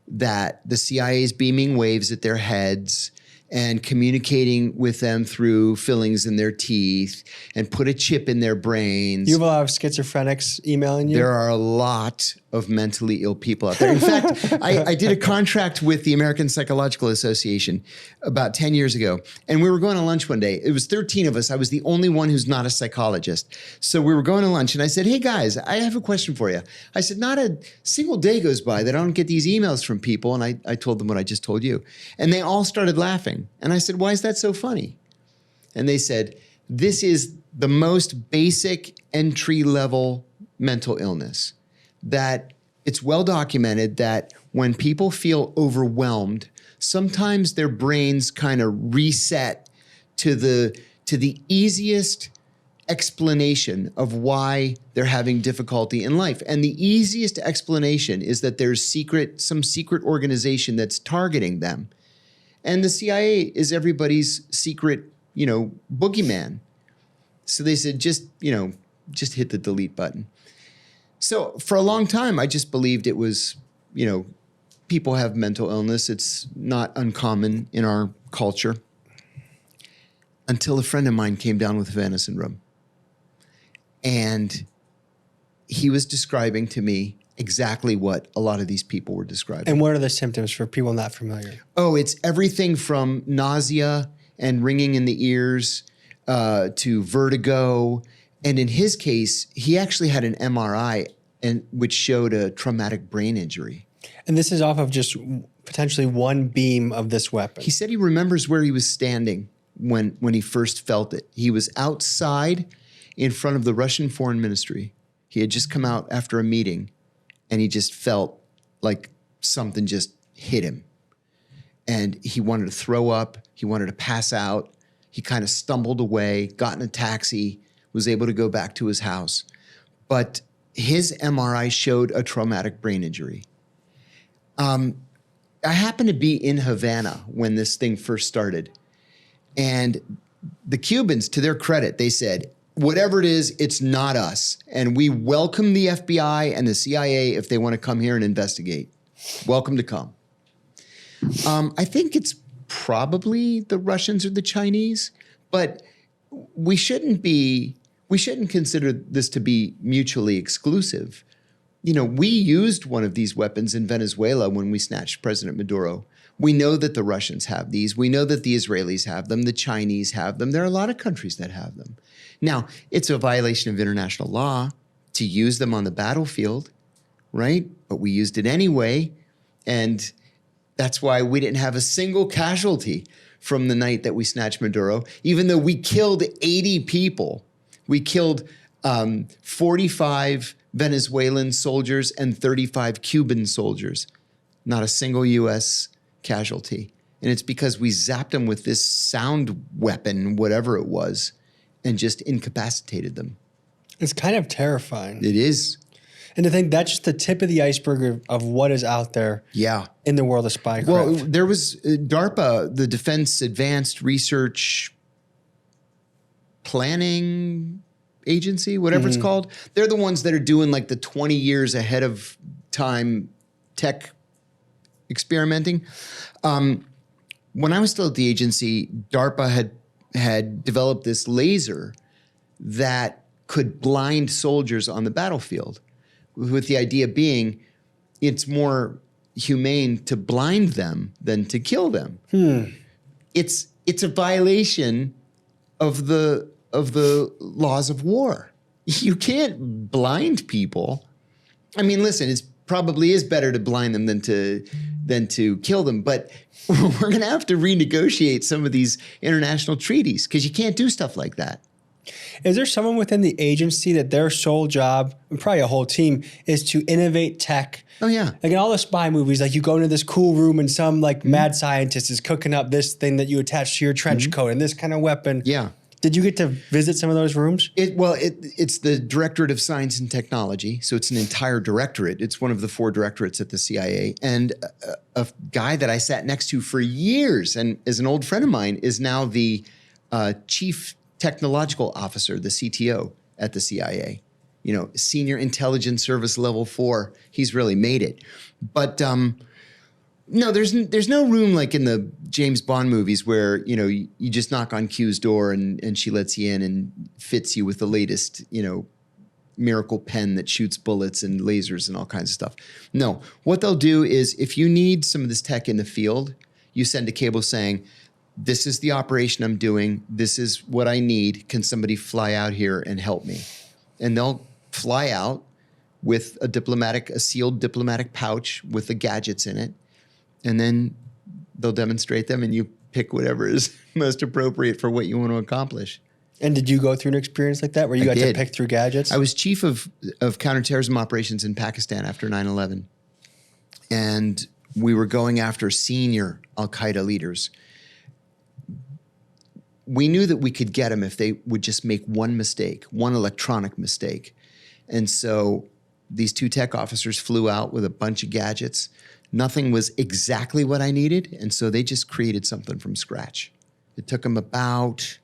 that the CIA is beaming waves at their heads and communicating with them through fillings in their teeth and put a chip in their brains. You have a lot of schizophrenics emailing you? There are a lot of mentally ill people out there. In fact, I did a contract with the American Psychological Association about 10 years ago, and we were going to lunch one day. It was 13 of us. I was the only one who's not a psychologist. So we were going to lunch, and I said, hey, guys, I have a question for you. I said, not a single day goes by that I don't get these emails from people, and I told them what I just told you. And they all started laughing. And I said, why is that so funny? And they said, this is the most basic entry-level mental illness, that it's well documented that when people feel overwhelmed, sometimes their brains kind of reset to the easiest explanation of why they're having difficulty in life. And the easiest explanation is that there's some secret organization that's targeting them. And the CIA is everybody's secret, boogeyman. So they said, just hit the delete button. So for a long time, I just believed it was, people have mental illness. It's not uncommon in our culture. Until a friend of mine came down with Havana syndrome. And he was describing to me exactly what a lot of these people were describing. And what are the symptoms for people not familiar? Oh, it's everything from nausea and ringing in the ears to vertigo. And in his case, he actually had an MRI which showed a traumatic brain injury. And this is off of just potentially one beam of this weapon. He said he remembers where he was standing when he first felt it. He was outside in front of the Russian Foreign Ministry. He had just come out after a meeting, and he just felt like something just hit him. And he wanted to throw up. He wanted to pass out. He kind of stumbled away, got in a taxi, was able to go back to his house. But his MRI showed a traumatic brain injury. I happened to be in Havana when this thing first started. And the Cubans, to their credit, they said, whatever it is, it's not us. And we welcome the FBI and the CIA if they want to come here and investigate. Welcome to come. I think it's probably the Russians or the Chinese, but we shouldn't consider this to be mutually exclusive. We used one of these weapons in Venezuela when we snatched President Maduro. We know that the Russians have these. We know that the Israelis have them. The Chinese have them. There are a lot of countries that have them. Now, it's a violation of international law to use them on the battlefield, right? But we used it anyway. And that's why we didn't have a single casualty from the night that we snatched Maduro, even though we killed 80 people. We killed 45 Venezuelan soldiers and 35 Cuban soldiers. Not a single U.S. casualty. And it's because we zapped them with this sound weapon, whatever it was, and just incapacitated them. It's kind of terrifying. It is. And to think that's just the tip of the iceberg of what is out there in the world of spycraft. Well, there was DARPA, the Defense Advanced Research Planning Agency, whatever it's called. They're the ones that are doing like the 20 years ahead of time tech experimenting. when I was still at the agency, DARPA had developed this laser that could blind soldiers on the battlefield, with the idea being it's more humane to blind them than to kill them. It's a violation of the laws of war. You can't blind people. I mean, listen, it probably is better to blind them than to kill them, but we're going to have to renegotiate some of these international treaties because you can't do stuff like that. Is there someone within the agency that their sole job, and probably a whole team, is to innovate tech? Oh, yeah. Like in all the spy movies, like you go into this cool room and some like mad scientist is cooking up this thing that you attach to your trench coat and this kind of weapon. Yeah. Did you get to visit some of those rooms? It's the Directorate of Science and Technology, so it's an entire directorate. It's one of the 4 directorates at the CIA. And a guy that I sat next to for years and is an old friend of mine is now the Chief Technological Officer, the CTO at the CIA. You know, Senior Intelligence Service Level 4. He's really made it. But no, there's no room like in the James Bond movies where, you know, you just knock on Q's door and she lets you in and fits you with the latest, you know, miracle pen that shoots bullets and lasers and all kinds of stuff. No, what they'll do is if you need some of this tech in the field, you send a cable saying, this is the operation I'm doing. This is what I need. Can somebody fly out here and help me? And they'll fly out with a sealed diplomatic pouch with the gadgets in it. And then they'll demonstrate them and you pick whatever is most appropriate for what you want to accomplish. And did you go through an experience like that where you got to pick through gadgets? I was chief of counterterrorism operations in Pakistan after 9/11. And we were going after senior al-Qaeda leaders. We knew that we could get them if they would just make one mistake, one electronic mistake. And so these 2 tech officers flew out with a bunch of gadgets. Nothing was exactly what I needed, and so they just created something from scratch. It took them about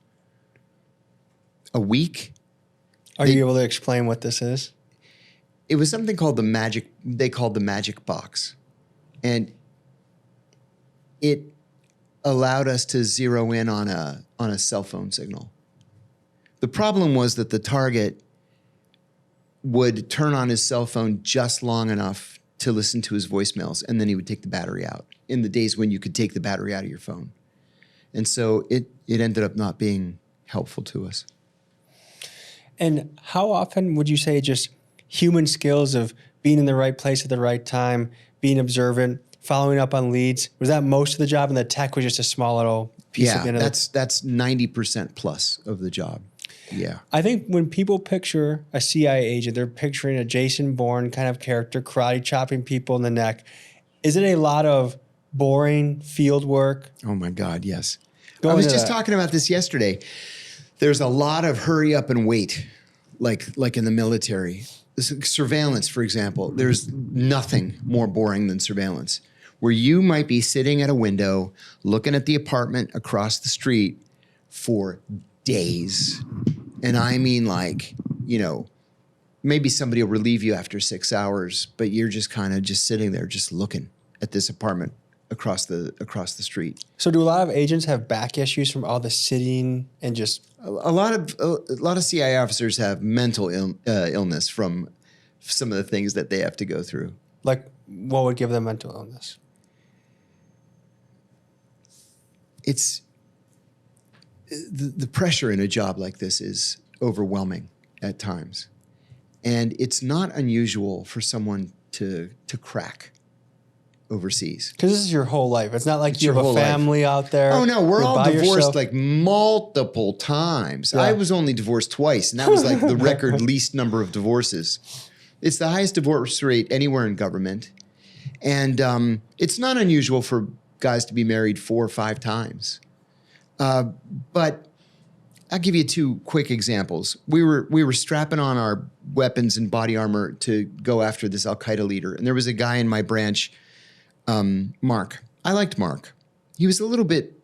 a week. Are you able to explain what this is? It was something called they called the magic box. And it allowed us to zero in on a cell phone signal. The problem was that the target would turn on his cell phone just long enough to listen to his voicemails, and then he would take the battery out in the days when you could take the battery out of your phone. And so it ended up not being helpful to us. And how often would you say just human skills of being in the right place at the right time, being observant, following up on leads, was that most of the job and the tech was just a small little piece of the end of it? That's 90% plus of the job. Yeah. I think when people picture a CIA agent, they're picturing a Jason Bourne kind of character, karate chopping people in the neck. Is it a lot of boring field work? Oh my God, yes. I was just talking about this yesterday. There's a lot of hurry up and wait, like in the military. Surveillance, for example, there's nothing more boring than surveillance, where you might be sitting at a window looking at the apartment across the street for days. And I mean, like, you know, maybe somebody will relieve you after 6 hours, but you're just kind of just sitting there just looking at this apartment across the street. So do a lot of agents have back issues from all the sitting and just... A lot of CIA officers have mental illness from some of the things that they have to go through. Like, what would give them mental illness? It's the pressure in a job like this is overwhelming at times. And it's not unusual for someone to crack overseas. Because this is your whole life. It's not like you have a family out there. Oh, no, we're all divorced yourself. like multiple times. Yeah. I was only divorced twice, and that was like the record least number of divorces. It's the highest divorce rate anywhere in government. And it's not unusual for guys to be married 4 or 5 times. But I'll give you 2 quick examples. We were strapping on our weapons and body armor to go after this al-Qaeda leader. And there was a guy in my branch, Mark. I liked Mark. He was a little bit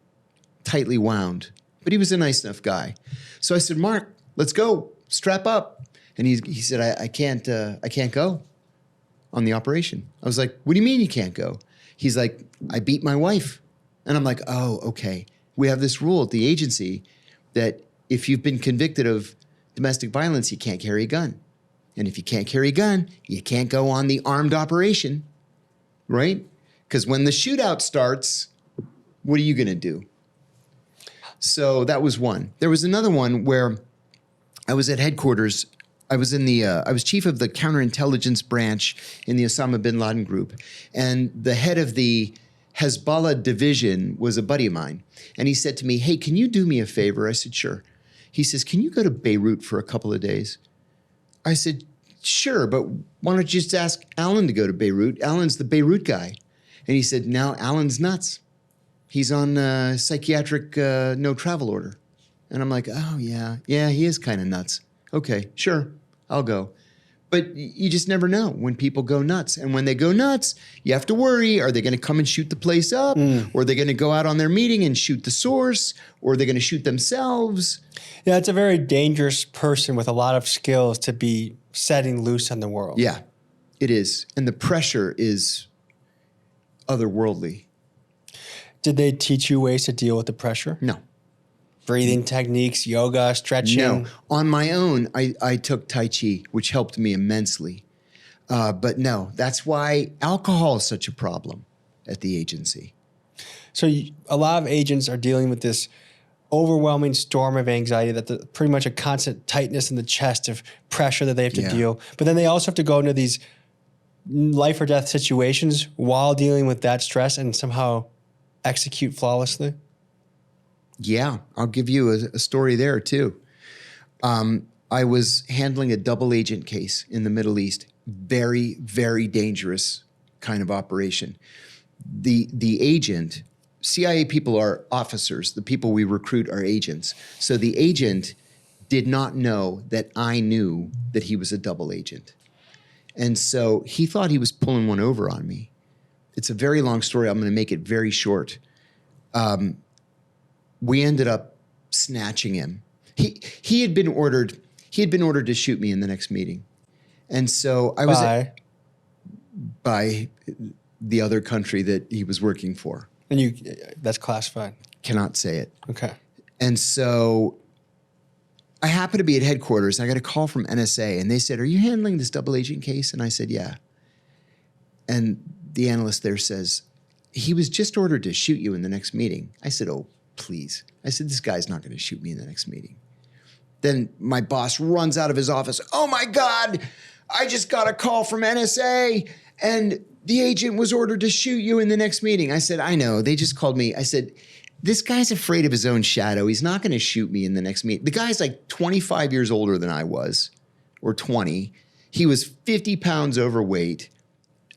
tightly wound, but he was a nice enough guy. So I said, Mark, let's go, strap up. And he said, I can't go on the operation. I was like, what do you mean you can't go? He's like, I beat my wife. And I'm like, oh, okay. We have this rule at the agency that if you've been convicted of domestic violence, you can't carry a gun. And if you can't carry a gun, you can't go on the armed operation, right? Because when the shootout starts, what are you going to do? So that was one. There was another one where I was at headquarters. I was chief of the counterintelligence branch in the Osama bin Laden group. And the head of the Hezbollah division was a buddy of mine. And he said to me, hey, can you do me a favor? I said, sure. He says, can you go to Beirut for a couple of days? I said, sure, but why don't you just ask Alan to go to Beirut? Alan's the Beirut guy. And he said, now Alan's nuts. He's on psychiatric no travel order. And I'm like, oh, yeah, he is kind of nuts. Okay, sure, I'll go. But you just never know when people go nuts. And when they go nuts, you have to worry, are they going to come and shoot the place up? Or are they going to go out on their meeting and shoot the source? Or are they going to shoot themselves? Yeah, it's a very dangerous person with a lot of skills to be setting loose on the world. Yeah, it is. And the pressure is otherworldly. Did they teach you ways to deal with the pressure? No. Breathing techniques, yoga, stretching? No. On my own, I took Tai Chi, which helped me immensely. But no, that's why alcohol is such a problem at the agency. So a lot of agents are dealing with this overwhelming storm of anxiety, that pretty much a constant tightness in the chest of pressure that they have to deal. But then they also have to go into these life or death situations while dealing with that stress and somehow execute flawlessly. Yeah, I'll give you a story there too. I was handling a double agent case in the Middle East. Very, very dangerous kind of operation. The agent, CIA people are officers. The people we recruit are agents. So the agent did not know that I knew that he was a double agent. And so he thought he was pulling one over on me. It's a very long story. I'm going to make it very short. We ended up snatching him. He had been ordered to shoot me in the next meeting. And so I was by the other country that he was working for. And that's classified. Cannot say it. Okay. And so I happened to be at headquarters. I got a call from NSA and they said, are you handling this double agent case? And I said, yeah. And the analyst there says, he was just ordered to shoot you in the next meeting. I said, oh, please. I said, this guy's not going to shoot me in the next meeting. Then my boss runs out of his office. Oh my God, I just got a call from NSA and the agent was ordered to shoot you in the next meeting. I said, I know, they just called me. I said, this guy's afraid of his own shadow. He's not going to shoot me in the next meeting. The guy's like 25 years older than I was, or 20. He was 50 pounds overweight,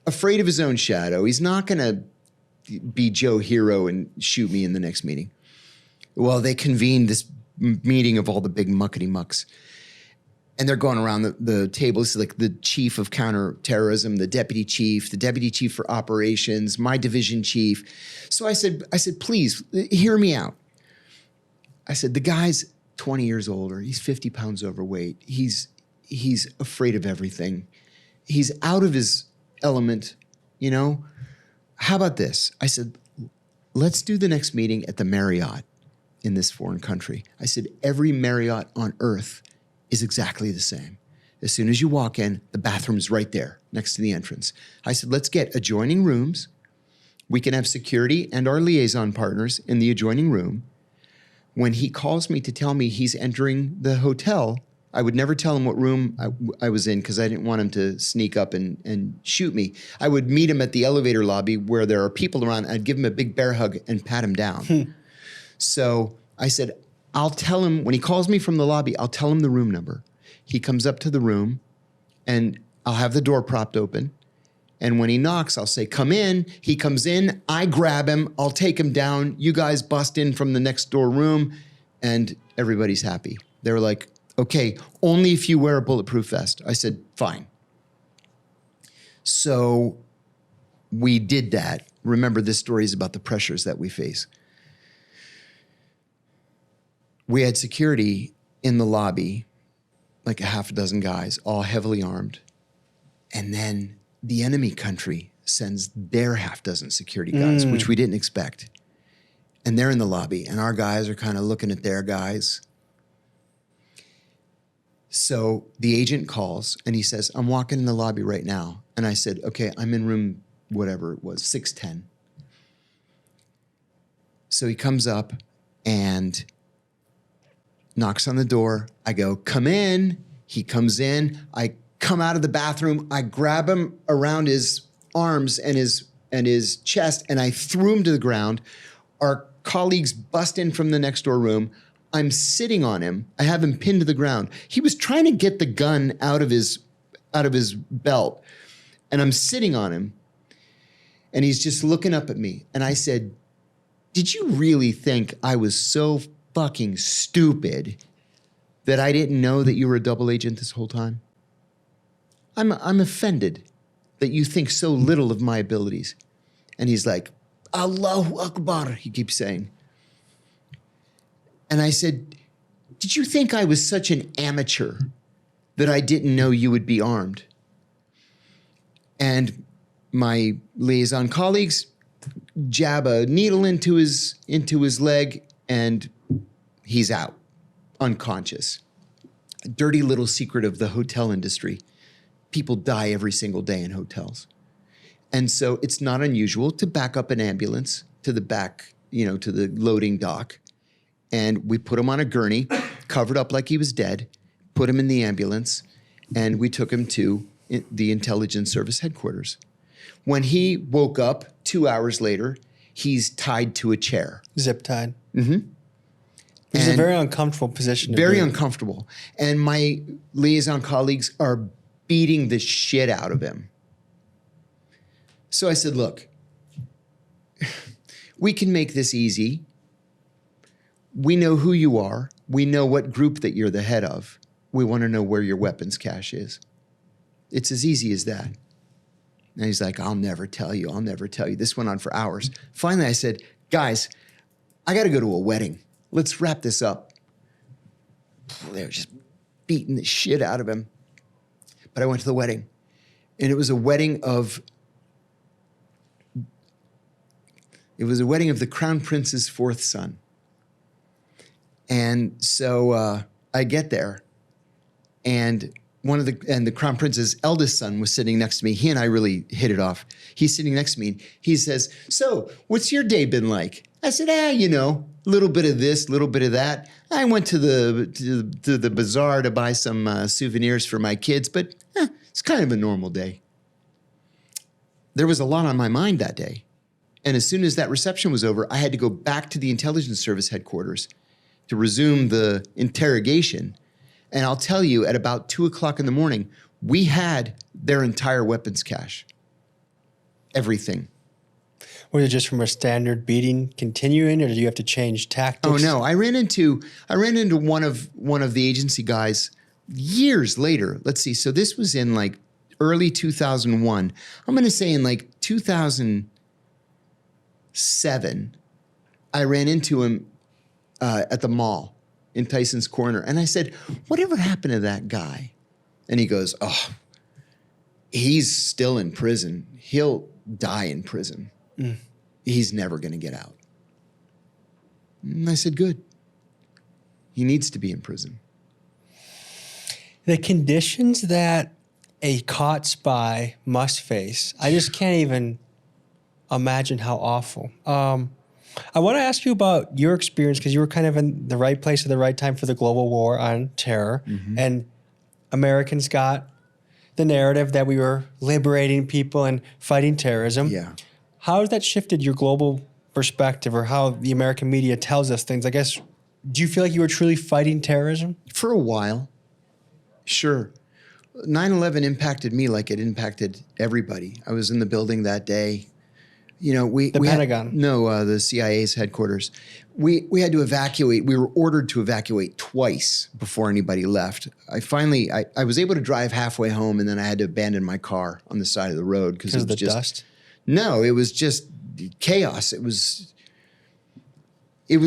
afraid of his own shadow. He's not going to be Joe Hero and shoot me in the next meeting. Well, they convened this meeting of all the big muckety-mucks. And they're going around the table. This is like the chief of counterterrorism, the deputy chief for operations, my division chief. So I said, please, hear me out. I said, the guy's 20 years older. He's 50 pounds overweight. He's afraid of everything. He's out of his element, you know? How about this? I said, let's do the next meeting at the Marriott in this foreign country. I said, every Marriott on earth is exactly the same. As soon as you walk in, the bathroom's right there next to the entrance. I said, let's get adjoining rooms. We can have security and our liaison partners in the adjoining room. When he calls me to tell me he's entering the hotel, I would never tell him what room I was in because I didn't want him to sneak up and shoot me. I would meet him at the elevator lobby where there are people around. I'd give him a big bear hug and pat him down. So I said, I'll tell him, when he calls me from the lobby, I'll tell him the room number. He comes up to the room and I'll have the door propped open. And when he knocks, I'll say, come in. He comes in, I grab him, I'll take him down. You guys bust in from the next door room and everybody's happy. They were like, okay, only if you wear a bulletproof vest. I said, fine. So we did that. Remember, this story is about the pressures that we face. We had security in the lobby, like a half a dozen guys, all heavily armed. And then the enemy country sends their half dozen security guys, which we didn't expect. And they're in the lobby, and our guys are kind of looking at their guys. So the agent calls, and he says, I'm walking in the lobby right now. And I said, okay, I'm in room whatever it was, 610. So he comes up and knocks on the door. I go, come in. He comes in. I come out of the bathroom. I grab him around his arms and his chest, and I threw him to the ground. Our colleagues bust in from the next door room. I'm sitting on him. I have him pinned to the ground. He was trying to get the gun out of his belt, and I'm sitting on him, and he's just looking up at me. And I said, did you really think I was so fucking stupid that I didn't know that you were a double agent this whole time? I'm offended that you think so little of my abilities. And he's like, Allahu Akbar, he keeps saying. And I said, did you think I was such an amateur that I didn't know you would be armed? And my liaison colleagues jab a needle into his leg, and he's out, unconscious. A dirty little secret of the hotel industry. People die every single day in hotels. And so it's not unusual to back up an ambulance to the back, to the loading dock. And we put him on a gurney, covered up like he was dead, put him in the ambulance, and we took him to the intelligence service headquarters. When he woke up 2 hours later, he's tied to a chair. Zip tied. Mm-hmm. It's a very uncomfortable position to be in. Very uncomfortable. And my liaison colleagues are beating the shit out of him. So I said, look, we can make this easy. We know who you are. We know what group that you're the head of. We want to know where your weapons cache is. It's as easy as that. And he's like, I'll never tell you. I'll never tell you. This went on for hours. Finally, I said, guys, I got to go to a wedding. Let's wrap this up. They were just beating the shit out of him. But I went to the wedding. And it was a wedding of the Crown Prince's fourth son. And so I get there, and the Crown Prince's eldest son was sitting next to me. He and I really hit it off. He's sitting next to me, and he says, so what's your day been like? I said, a little bit of this, little bit of that. I went to the bazaar to buy some souvenirs for my kids, but it's kind of a normal day. There was a lot on my mind that day. And as soon as that reception was over, I had to go back to the intelligence service headquarters to resume the interrogation. And I'll tell you, at about 2 o'clock in the morning, we had their entire weapons cache. Everything. Was it just from a standard beating continuing, or did you have to change tactics? Oh no, I ran into one of the agency guys years later. Let's see. So this was in like early 2001. I'm going to say in like 2007, I ran into him at the mall in Tyson's Corner. And I said, whatever happened to that guy? And he goes, oh, he's still in prison. He'll die in prison. He's never going to get out. And I said, good. He needs to be in prison. The conditions that a caught spy must face, I just can't even imagine how awful. I want to ask you about your experience, because you were kind of in the right place at the right time for the global war on terror. Mm-hmm. And Americans got the narrative that we were liberating people and fighting terrorism. Yeah. How has that shifted your global perspective, or how the American media tells us things? I guess, do you feel like you were truly fighting terrorism? For a while, sure. 9/11 impacted me like it impacted everybody. I was in the building that day. The Pentagon? The CIA's headquarters. We had to evacuate. We were ordered to evacuate twice before anybody left. I was able to drive halfway home, and then I had to abandon my car on the side of the road because it was just dust. No, it was just chaos. It was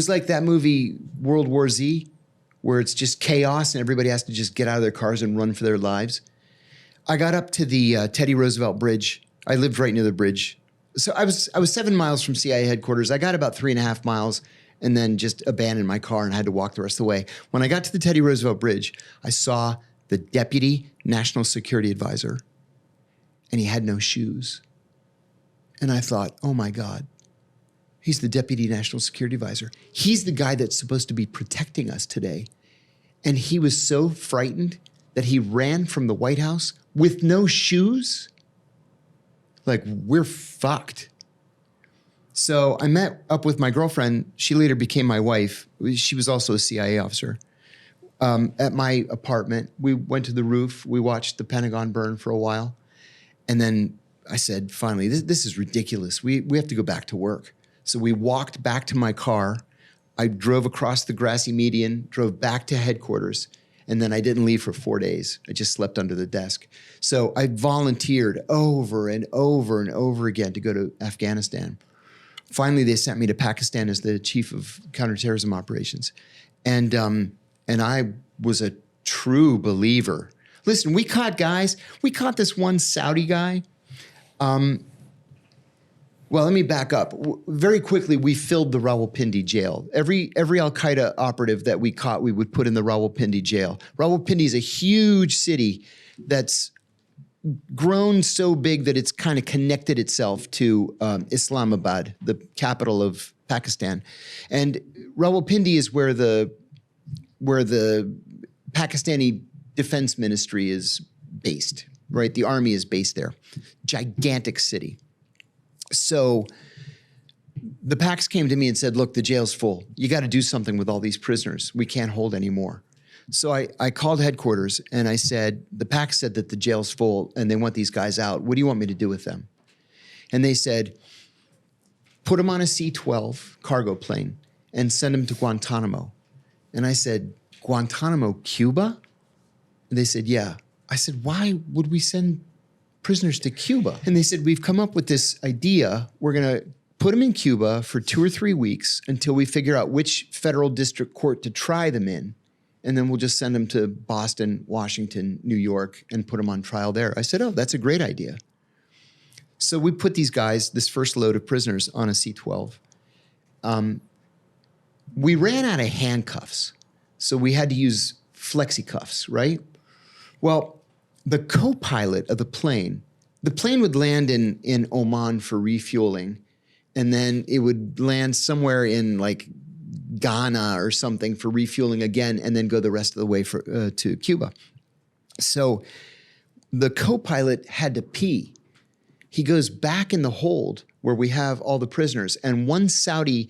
like that movie World War Z, where it's just chaos and everybody has to just get out of their cars and run for their lives. I got up to the Teddy Roosevelt Bridge. I lived right near the bridge. So I was 7 miles from CIA headquarters. I got about 3.5 miles and then just abandoned my car and had to walk the rest of the way. When I got to the Teddy Roosevelt Bridge, I saw the Deputy National Security Advisor, and he had no shoes. And I thought, oh my God, he's the Deputy National Security Advisor. He's the guy that's supposed to be protecting us today. And he was so frightened that he ran from the White House with no shoes. Like, we're fucked. So I met up with my girlfriend. She later became my wife. She was also a CIA officer. At my apartment, we went to the roof. We watched the Pentagon burn for a while. And then I said, finally, this is ridiculous. We have to go back to work. So we walked back to my car. I drove across the grassy median, drove back to headquarters, and then I didn't leave for 4 days. I just slept under the desk. So I volunteered over and over and over again to go to Afghanistan. Finally, they sent me to Pakistan as the chief of counterterrorism operations. And I was a true believer. Listen, we caught guys. We caught this one Saudi guy. Well, let me back up. Very quickly, we filled the Rawalpindi jail. Every Al-Qaeda operative that we caught, we would put in the Rawalpindi jail. Rawalpindi is a huge city that's grown so big that it's kind of connected itself to Islamabad, the capital of Pakistan. And Rawalpindi is where the Pakistani Defense Ministry is based, right? The army is based there. Gigantic city. So the Pax came to me and said, look, the jail's full. You got to do something with all these prisoners. We can't hold anymore. So I called headquarters and I said, the Pax said that the jail's full and they want these guys out. What do you want me to do with them? And they said, put them on a C-12 cargo plane and send them to Guantanamo. And I said, Guantanamo, Cuba? And they said, yeah. I said, why would we send prisoners to Cuba? And they said, we've come up with this idea. We're going to put them in Cuba for 2 or 3 weeks until we figure out which federal district court to try them in. And then we'll just send them to Boston, Washington, New York, and put them on trial there. I said, oh, that's a great idea. So we put these guys, this first load of prisoners, on a C-12. We ran out of handcuffs, so we had to use flexi cuffs, right? Well, the co-pilot of the plane would land in Oman for refueling, and then it would land somewhere in like Ghana or something for refueling again, and then go the rest of the way to Cuba. So the co-pilot had to pee. He goes back in the hold where we have all the prisoners, and one Saudi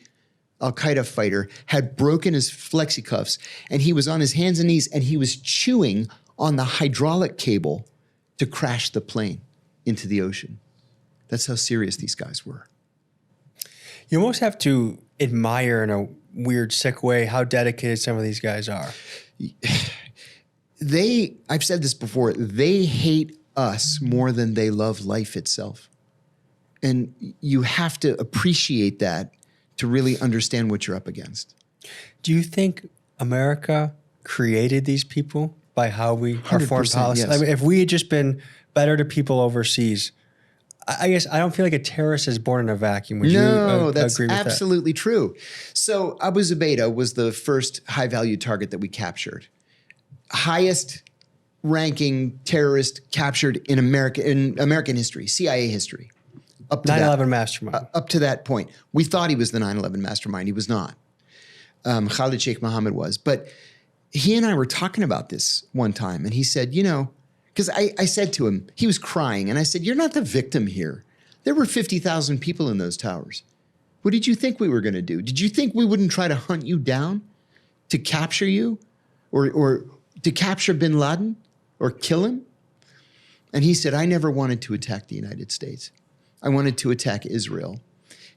Al-Qaeda fighter had broken his flexi cuffs, and he was on his hands and knees, and he was chewing on the hydraulic cable to crash the plane into the ocean. That's how serious these guys were. You almost have to admire in a weird, sick way how dedicated some of these guys are. I've said this before, they hate us more than they love life itself. And you have to appreciate that to really understand what you're up against. Do you think America created these people by how we our foreign policy? Yes. I mean, if we had just been better to people overseas, I guess I don't feel like a terrorist is born in a vacuum. Would you agree with that? That's absolutely true. So Abu Zubaydah was the first high-value target that we captured. Highest ranking terrorist captured in American history, CIA history. Up to 9/11 mastermind. Up to that point. We thought he was the 9/11 mastermind. He was not. Khalid Sheikh Mohammed was. But he and I were talking about this one time, and he said, you know, because I said to him, he was crying, and I said, you're not the victim here. There were 50,000 people in those towers. What did you think we were going to do? Did you think we wouldn't try to hunt you down to capture you or to capture bin Laden or kill him? And he said, I never wanted to attack the United States. I wanted to attack Israel.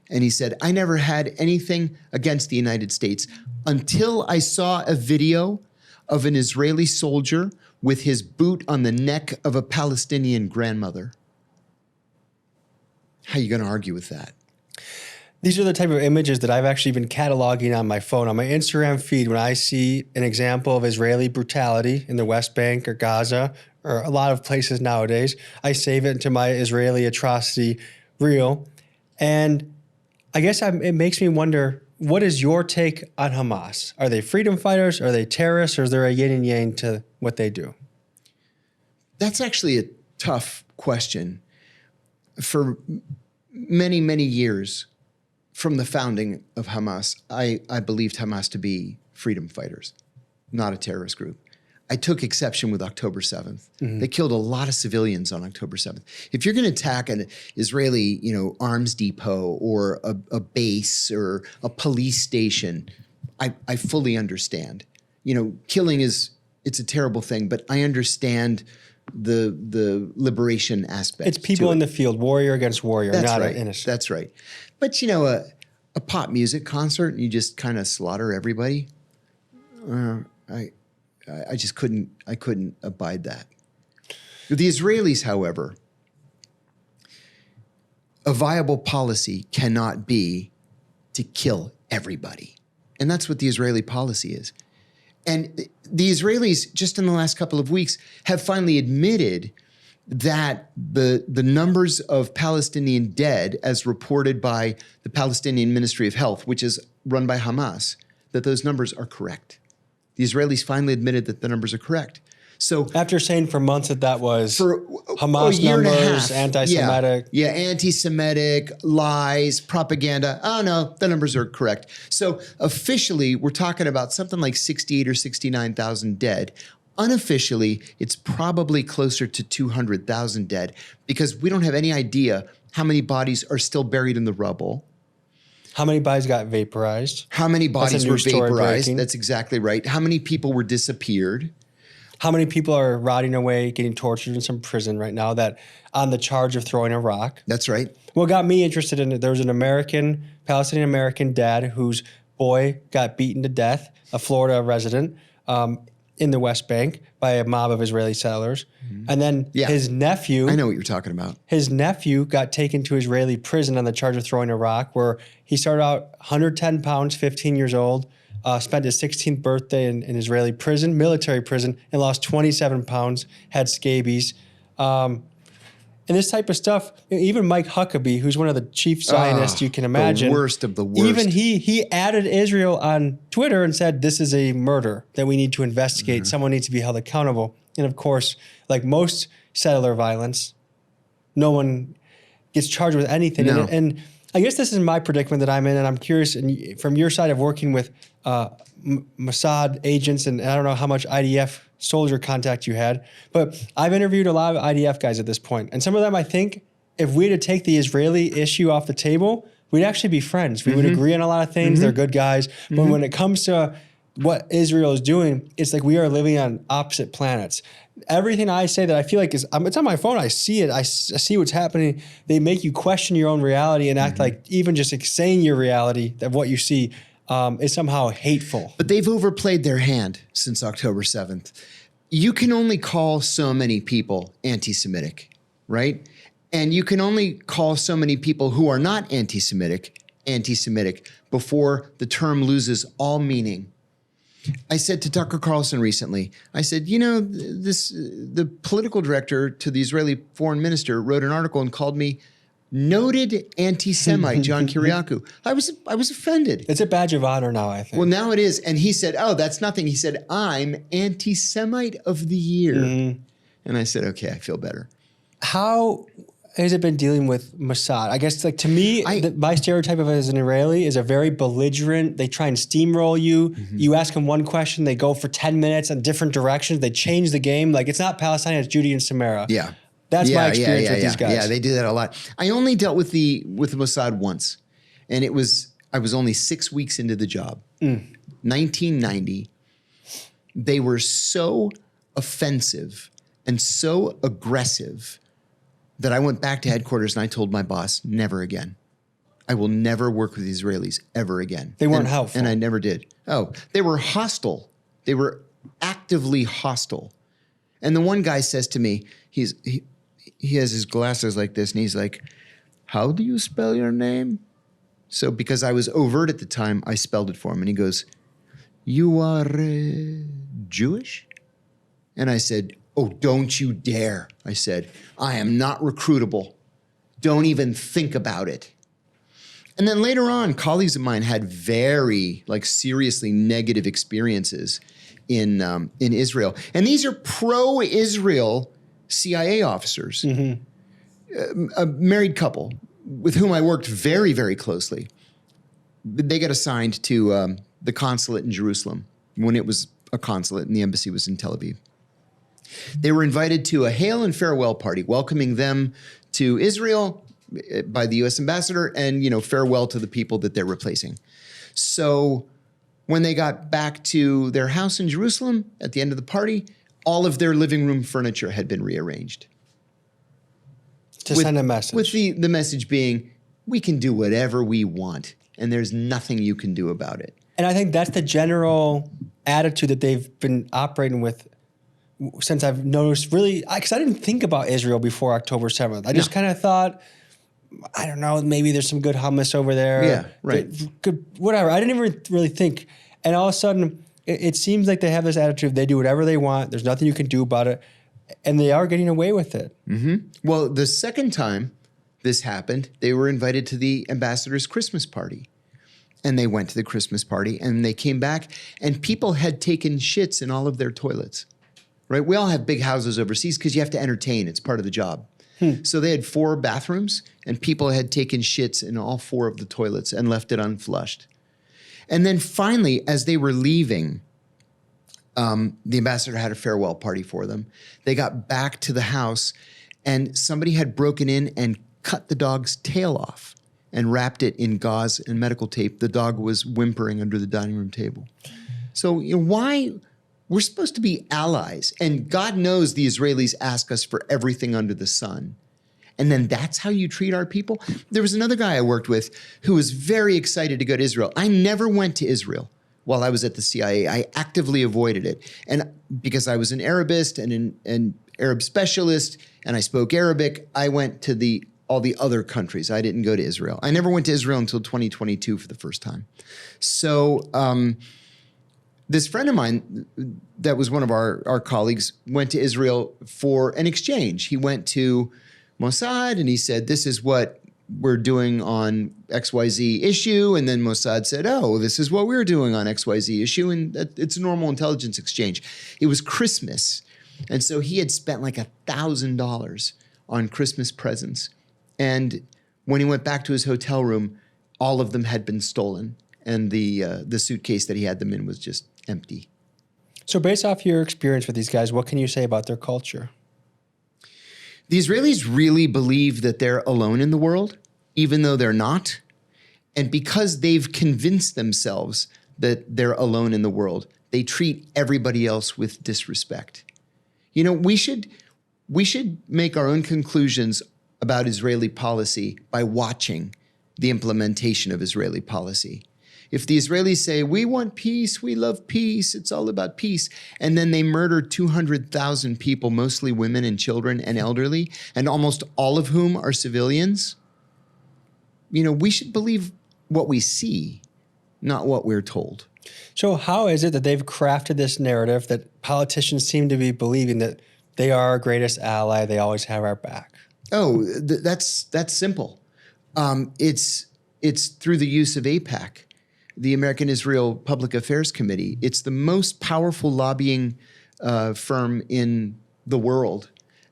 And he said, I never had anything against the United States until I saw a video of an Israeli soldier with his boot on the neck of a Palestinian grandmother. How are you going to argue with that? These are the type of images that I've actually been cataloging on my phone. On my Instagram feed, when I see an example of Israeli brutality in the West Bank or Gaza or a lot of places nowadays, I save it into my Israeli atrocity reel. And I guess it makes me wonder, what is your take on Hamas? Are they freedom fighters? Are they terrorists? Or is there a yin and yang to what they do? That's actually a tough question. For many, many years from the founding of Hamas, I believed Hamas to be freedom fighters, not a terrorist group. I took exception with October 7th. They killed a lot of civilians on October 7th. If you're going to attack an Israeli, arms depot or a base or a police station, I fully understand. Killing it's a terrible thing, but I understand the liberation aspect. It's people in the field, warrior against warrior, That's not right. innocent. That's right. But a pop music concert and you just kind of slaughter everybody. I just couldn't abide that. The Israelis, however, a viable policy cannot be to kill everybody. And that's what the Israeli policy is. And the Israelis, just in the last couple of weeks, have finally admitted that the numbers of Palestinian dead, as reported by the Palestinian Ministry of Health, which is run by Hamas, that those numbers are correct. The Israelis finally admitted that the numbers are correct. So after saying for months that was for Hamas a year and a numbers, half, anti-Semitic. Yeah, anti-Semitic, lies, propaganda. Oh, no, the numbers are correct. So officially, we're talking about something like 68 or 69,000 dead. Unofficially, it's probably closer to 200,000 dead because we don't have any idea how many bodies are still buried in the rubble. How many bodies got vaporized? How many bodies were vaporized? Breaking. That's exactly right. How many people were disappeared? How many people are rotting away, getting tortured in some prison right now that on the charge of throwing a rock? That's right. What got me interested in it, there was an Palestinian American dad whose boy got beaten to death, a Florida resident, in the West Bank by a mob of Israeli settlers. And then his nephew... I know what you're talking about. His nephew got taken to Israeli prison on the charge of throwing a rock, where he started out 110 pounds, 15 years old, spent his 16th birthday in Israeli prison, military prison, and lost 27 pounds, had scabies. And this type of stuff, even Mike Huckabee, who's one of the chief Zionists you can imagine. The worst of the worst. Even he added Israel on Twitter and said, this is a murder that we need to investigate. Someone needs to be held accountable. And of course, like most settler violence, no one gets charged with anything. No. And I guess this is my predicament that I'm in, and I'm curious, and from your side of working with Mossad agents, and I don't know how much IDF soldier contact you had, but I've interviewed a lot of IDF guys at this point, and some of them, I think, if we had to take the Israeli issue off the table, we'd actually be friends. We would agree on a lot of things. They're good guys, but when it comes to what Israel is doing, it's like we are living on opposite planets. Everything I say that I feel like it's on my phone. I see it. I see what's happening. They make you question your own reality and act like even just saying your reality of what you see is somehow hateful. But they've overplayed their hand since October 7th. You can only call so many people anti-Semitic, right? And you can only call so many people who are not anti-Semitic before the term loses all meaning. I said to Tucker Carlson recently, I said, the political director to the Israeli foreign minister wrote an article and called me noted anti-Semite John Kiriakou. I was offended. It's a badge of honor now, I think. Well, now it is. And he said, oh, that's nothing. He said, I'm anti-Semite of the year. And I said, okay, I feel better. How has it been dealing with Mossad? I guess, like, to me, my stereotype of it as an Israeli is a very belligerent. They try and steamroll you. You ask them one question, they go for 10 minutes in different directions. They change the game. Like, it's not Palestine, it's Judea and Samaria. Yeah. That's my experience with these guys. Yeah, they do that a lot. I only dealt with the Mossad once, and I was only 6 weeks into the job. 1990. They were so offensive and so aggressive that I went back to headquarters and I told my boss, never again. I will never work with the Israelis ever again. They weren't helpful. And I never did. Oh, they were hostile. They were actively hostile. And the one guy says to me, he has his glasses like this, and he's like, how do you spell your name? So because I was overt at the time, I spelled it for him. And he goes, you are Jewish? And I said, oh, don't you dare. I said, I am not recruitable. Don't even think about it. And then later on, colleagues of mine had very seriously negative experiences in Israel. And these are pro-Israel CIA officers, a married couple with whom I worked very, very closely. They got assigned to the consulate in Jerusalem when it was a consulate and the embassy was in Tel Aviv. They were invited to a hail and farewell party, welcoming them to Israel by the U.S. ambassador and, farewell to the people that they're replacing. So when they got back to their house in Jerusalem at the end of the party, all of their living room furniture had been rearranged. To send a message. With the message being, we can do whatever we want, and there's nothing you can do about it. And I think that's the general attitude that they've been operating with since I've noticed, really, because I didn't think about Israel before October 7th. I just kind of thought, I don't know, maybe there's some good hummus over there. Yeah, right. Good, whatever. I didn't even really think. And all of a sudden, it seems like they have this attitude, they do whatever they want, there's nothing you can do about it, and they are getting away with it. Mm-hmm. Well, the second time this happened, they were invited to the ambassador's Christmas party. And they went to the Christmas party, and they came back, and people had taken shits in all of their toilets. Right? We all have big houses overseas because you have to entertain. It's part of the job. So they had 4 bathrooms, and people had taken shits in all 4 of the toilets and left it unflushed. And then finally, as they were leaving, the ambassador had a farewell party for them. They got back to the house, and somebody had broken in and cut the dog's tail off and wrapped it in gauze and medical tape. The dog was whimpering under the dining room table. So why... We're supposed to be allies, and God knows the Israelis ask us for everything under the sun. And then that's how you treat our people? There was another guy I worked with who was very excited to go to Israel. I never went to Israel while I was at the CIA. I actively avoided it. And because I was an Arabist and an Arab specialist, and I spoke Arabic, I went to all the other countries. I didn't go to Israel. I never went to Israel until 2022 for the first time. So... this friend of mine that was one of our colleagues went to Israel for an exchange. He went to Mossad and he said, this is what we're doing on XYZ issue. And then Mossad said, oh, this is what we're doing on XYZ issue. And it's a normal intelligence exchange. It was Christmas. And so he had spent like $1,000 on Christmas presents. And when he went back to his hotel room, all of them had been stolen. And the suitcase that he had them in was just empty. So based off your experience with these guys, what can you say about their culture? The Israelis really believe that they're alone in the world, even though they're not. And because they've convinced themselves that they're alone in the world, they treat everybody else with disrespect. We should make our own conclusions about Israeli policy by watching the implementation of Israeli policy. If the Israelis say, we want peace, we love peace, it's all about peace, and then they murder 200,000 people, mostly women and children and elderly, and almost all of whom are civilians, we should believe what we see, not what we're told. So how is it that they've crafted this narrative that politicians seem to be believing that they are our greatest ally, they always have our back? Oh, that's simple. It's through the use of AIPAC. The American Israel Public Affairs Committee. It's the most powerful lobbying firm in the world.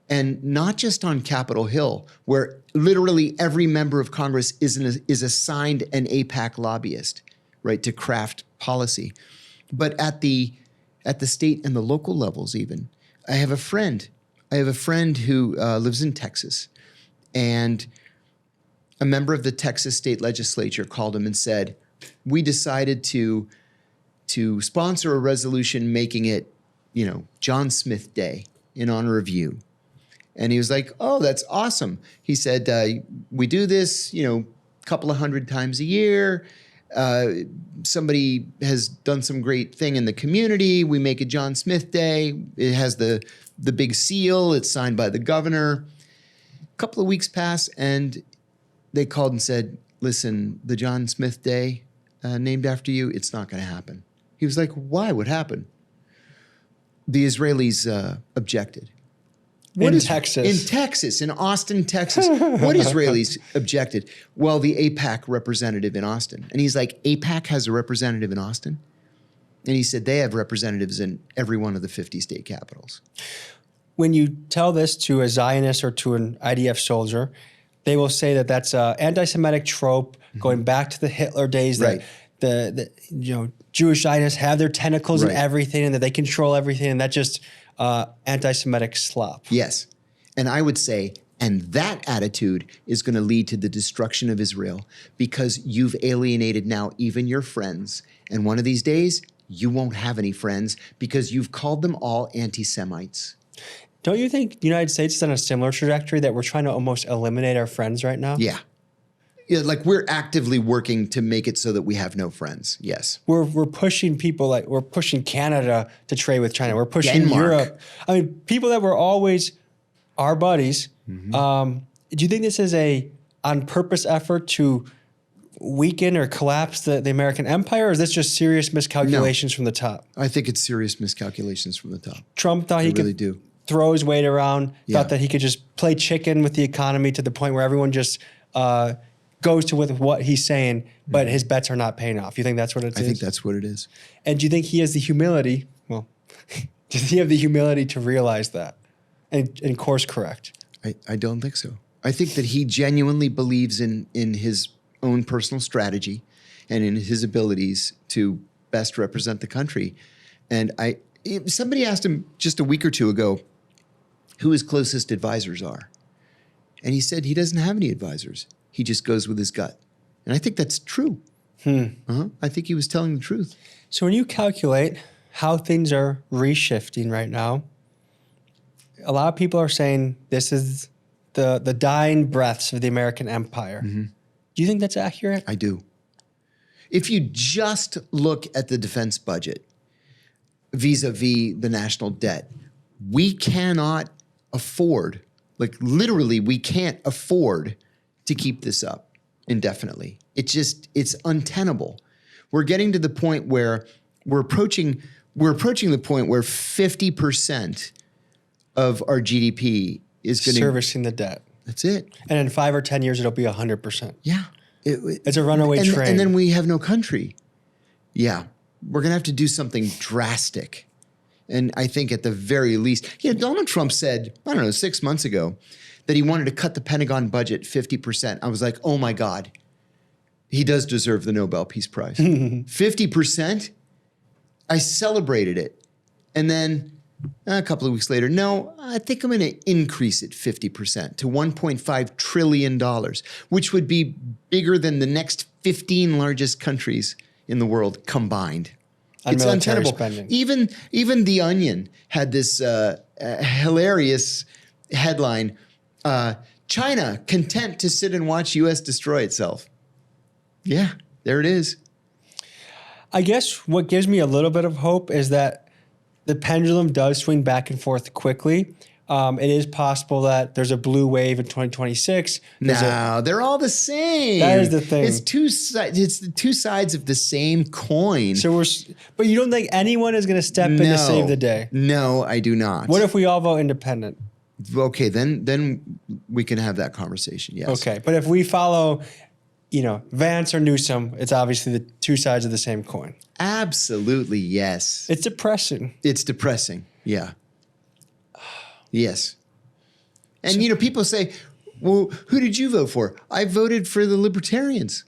And not just on Capitol Hill, where literally every member of Congress is assigned an AIPAC lobbyist, right, to craft policy. But at the state and the local levels even. I have a friend who lives in Texas, and a member of the Texas state legislature called him and said, we decided to sponsor a resolution making it, John Smith Day in honor of you. And he was like, oh, that's awesome. He said, we do this, a couple of 100 times a year. Somebody has done some great thing in the community. We make a John Smith Day. It has the big seal. It's signed by the governor. A couple of weeks pass, and they called and said, listen, the John Smith Day, named after you, it's not going to happen. He was like, why? What happened? The Israelis objected. Texas. In Austin, Texas. What Israelis objected? Well, the AIPAC representative in Austin. And he's like, AIPAC has a representative in Austin? And he said they have representatives in every one of the 50 state capitals. When you tell this to a Zionist or to an IDF soldier, they will say that that's an anti-Semitic trope going back to the Hitler days, Right. that the Jewish Zionists have their tentacles in Right. everything and that they control everything, and that just anti-Semitic slop. Yes. And I would say, and that attitude is going to lead to the destruction of Israel because you've alienated now even your friends. And one of these days, you won't have any friends because you've called them all anti-Semites. Don't you think the United States is on a similar trajectory that we're trying to almost eliminate our friends right now? Yeah. Yeah, like we're actively working to make it so that we have no friends. Yes. We're pushing people, like we're pushing Canada to trade with China. We're pushing Denmark. Europe. I mean, people that were always our buddies. Do you think this is a on purpose effort to weaken or collapse the American empire, or is this just serious miscalculations from the top? I think it's serious miscalculations from the top. Trump thought he really could do. throw his weight around, Yeah. thought that he could just play chicken with the economy to the point where everyone just goes to with what he's saying, but his bets are not paying off. You think that's what it is? I think that's what it is. And do you think he has the humility? Well, does he have the humility to realize that and course correct? I don't think so. I think that he genuinely believes in his own personal strategy and in his abilities to best represent the country. And somebody asked him just a week or two ago who his closest advisors are. And he said he doesn't have any advisors. He just goes with his gut. And I think that's true. I think he was telling the truth. So when you calculate how things are reshifting right now, a lot of people are saying this is the dying breaths of the American empire. Do you think that's accurate? I do. If you just look at the defense budget vis-a-vis the national debt, we cannot afford, like literally we can't afford to keep this up indefinitely. It's untenable. We're getting to the point where we're approaching the point where 50% of our GDP is going to Servicing the debt. That's it. And in 5 or 10 years, it'll be 100%. Yeah. It's a runaway train. And then we have no country. Yeah. We're going to have to do something drastic. And I think at the very least, Donald Trump said, 6 months ago, that he wanted to cut the Pentagon budget 50%. I was like, oh my God, he does deserve the Nobel Peace Prize. 50%? I celebrated it. And then a couple of weeks later, no, I think I'm going to increase it 50% to $1.5 trillion, which would be bigger than the next 15 largest countries in the world combined. On military untenable. spending. Even The Onion had this hilarious headline, China content to sit and watch U.S. destroy itself. Yeah, there it is. I guess what gives me a little bit of hope is that the pendulum does swing back and forth quickly. It is possible that there's a blue wave in 2026. No, they're all the same. That is the thing. It's the two sides of the same coin. But you don't think anyone is going to step in to save the day? No, I do not. What if we all vote independent? Okay, then we can have that conversation, yes. Okay, but if we follow, Vance or Newsom, it's obviously the two sides of the same coin. Absolutely, yes. It's depressing. It's depressing, yeah. Yes. And, people say, well, who did you vote for? I voted for the Libertarians.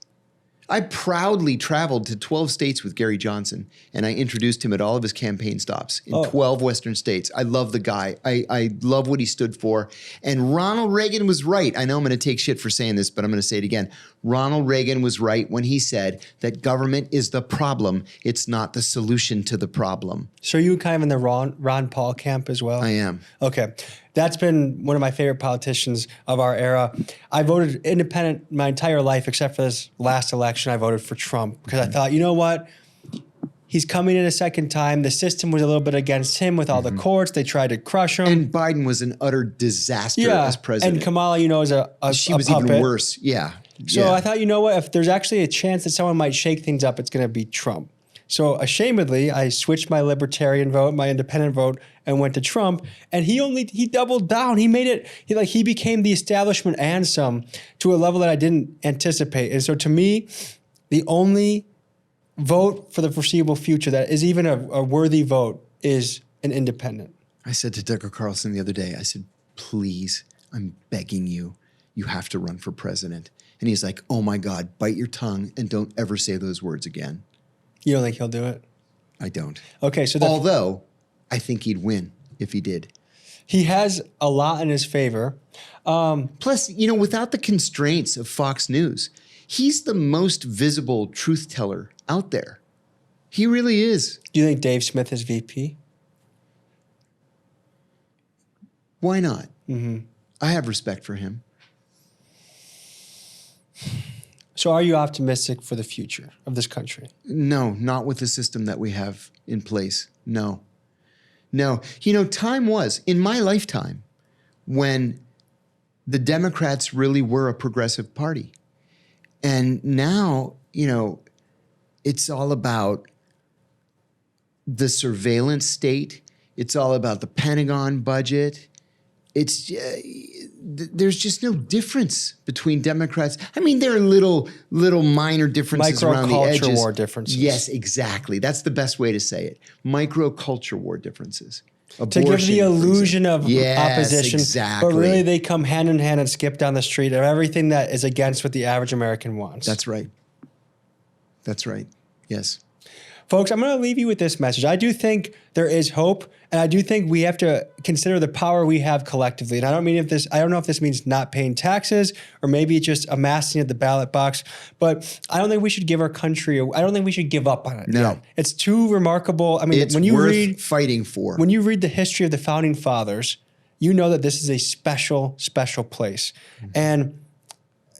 I proudly traveled to 12 states with Gary Johnson, and I introduced him at all of his campaign stops in 12 Western states. I love the guy. I love what he stood for. And Ronald Reagan was right. I know I'm going to take shit for saying this, but I'm going to say it again. Ronald Reagan was right when he said that government is the problem. It's not the solution to the problem. So are you kind of in the Ron Paul camp as well? I am. Okay. That's been one of my favorite politicians of our era. I voted independent my entire life, except for this last election. I voted for Trump because I thought, you know what? He's coming in a second time. The system was a little bit against him with all the courts. They tried to crush him. And Biden was an utter disaster as president. And Kamala, is she a was puppet. even worse. Yeah. So I thought, if there's actually a chance that someone might shake things up, it's going to be Trump. So ashamedly, I switched my libertarian vote, my independent vote, and went to Trump. And he doubled down. He made it, he became the establishment and some to a level that I didn't anticipate. And so to me, the only vote for the foreseeable future that is even a worthy vote is an independent. I said to Tucker Carlson the other day, I said, please, I'm begging you, you have to run for president. And he's like, oh my God, bite your tongue and don't ever say those words again. You don't think he'll do it? I don't. Okay, so although I think he'd win if he did. He has a lot in his favor. Plus, without the constraints of Fox News, he's the most visible truth teller out there. He really is. Do you think Dave Smith is VP? Why not? Mm-hmm. I have respect for him. So are you optimistic for the future of this country? No, not with the system that we have in place. No. Time was, in my lifetime, when the Democrats really were a progressive party. And now, it's all about the surveillance state. It's all about the Pentagon budget. There's just no difference between Democrats. I mean, there are little minor differences around the edges. Micro-culture war differences. Yes, exactly. That's the best way to say it. Micro-culture war differences. To give the illusion of opposition, exactly. But really they come hand in hand and skip down the street of everything that is against what the average American wants. That's right. Yes. Folks, I'm going to leave you with this message. I do think there is hope, and I do think we have to consider the power we have collectively. And I don't know if this means not paying taxes or maybe just amassing at the ballot box, but I don't think we should give our country, I don't think we should give up on it. No. It's too remarkable. I mean, it's worth fighting for. When you read the history of the founding fathers, you know that this is a special, special place. Mm-hmm. And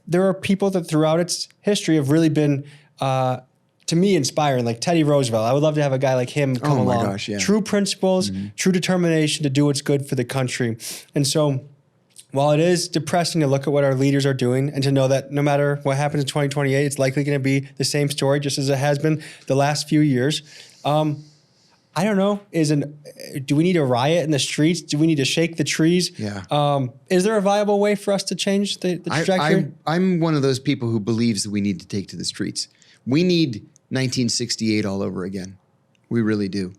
there are people that throughout its history have really been, to me, inspiring, like Teddy Roosevelt. I would love to have a guy like him come along. Gosh, yeah. True principles, true determination to do what's good for the country. And so while it is depressing to look at what our leaders are doing and to know that no matter what happens in 2028, it's likely going to be the same story just as it has been the last few years. I don't know. Do we need a riot in the streets? Do we need to shake the trees? Yeah. Is there a viable way for us to change the trajectory? I'm one of those people who believes that we need to take to the streets. We need 1968 all over again. We really do.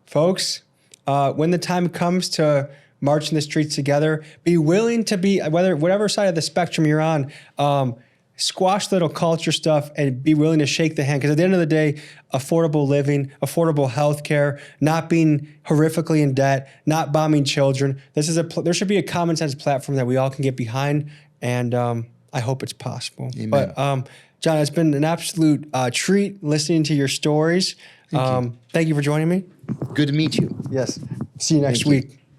Folks, when the time comes to march in the streets together, be willing to be, whatever side of the spectrum you're on, squash little culture stuff and be willing to shake the hand. Because at the end of the day, affordable living, affordable healthcare, not being horrifically in debt, not bombing children. There should be a common sense platform that we all can get behind. And I hope it's possible. Amen. But John, it's been an absolute treat listening to your stories. Thank you for joining me. Good to meet you. Yes. See you next week.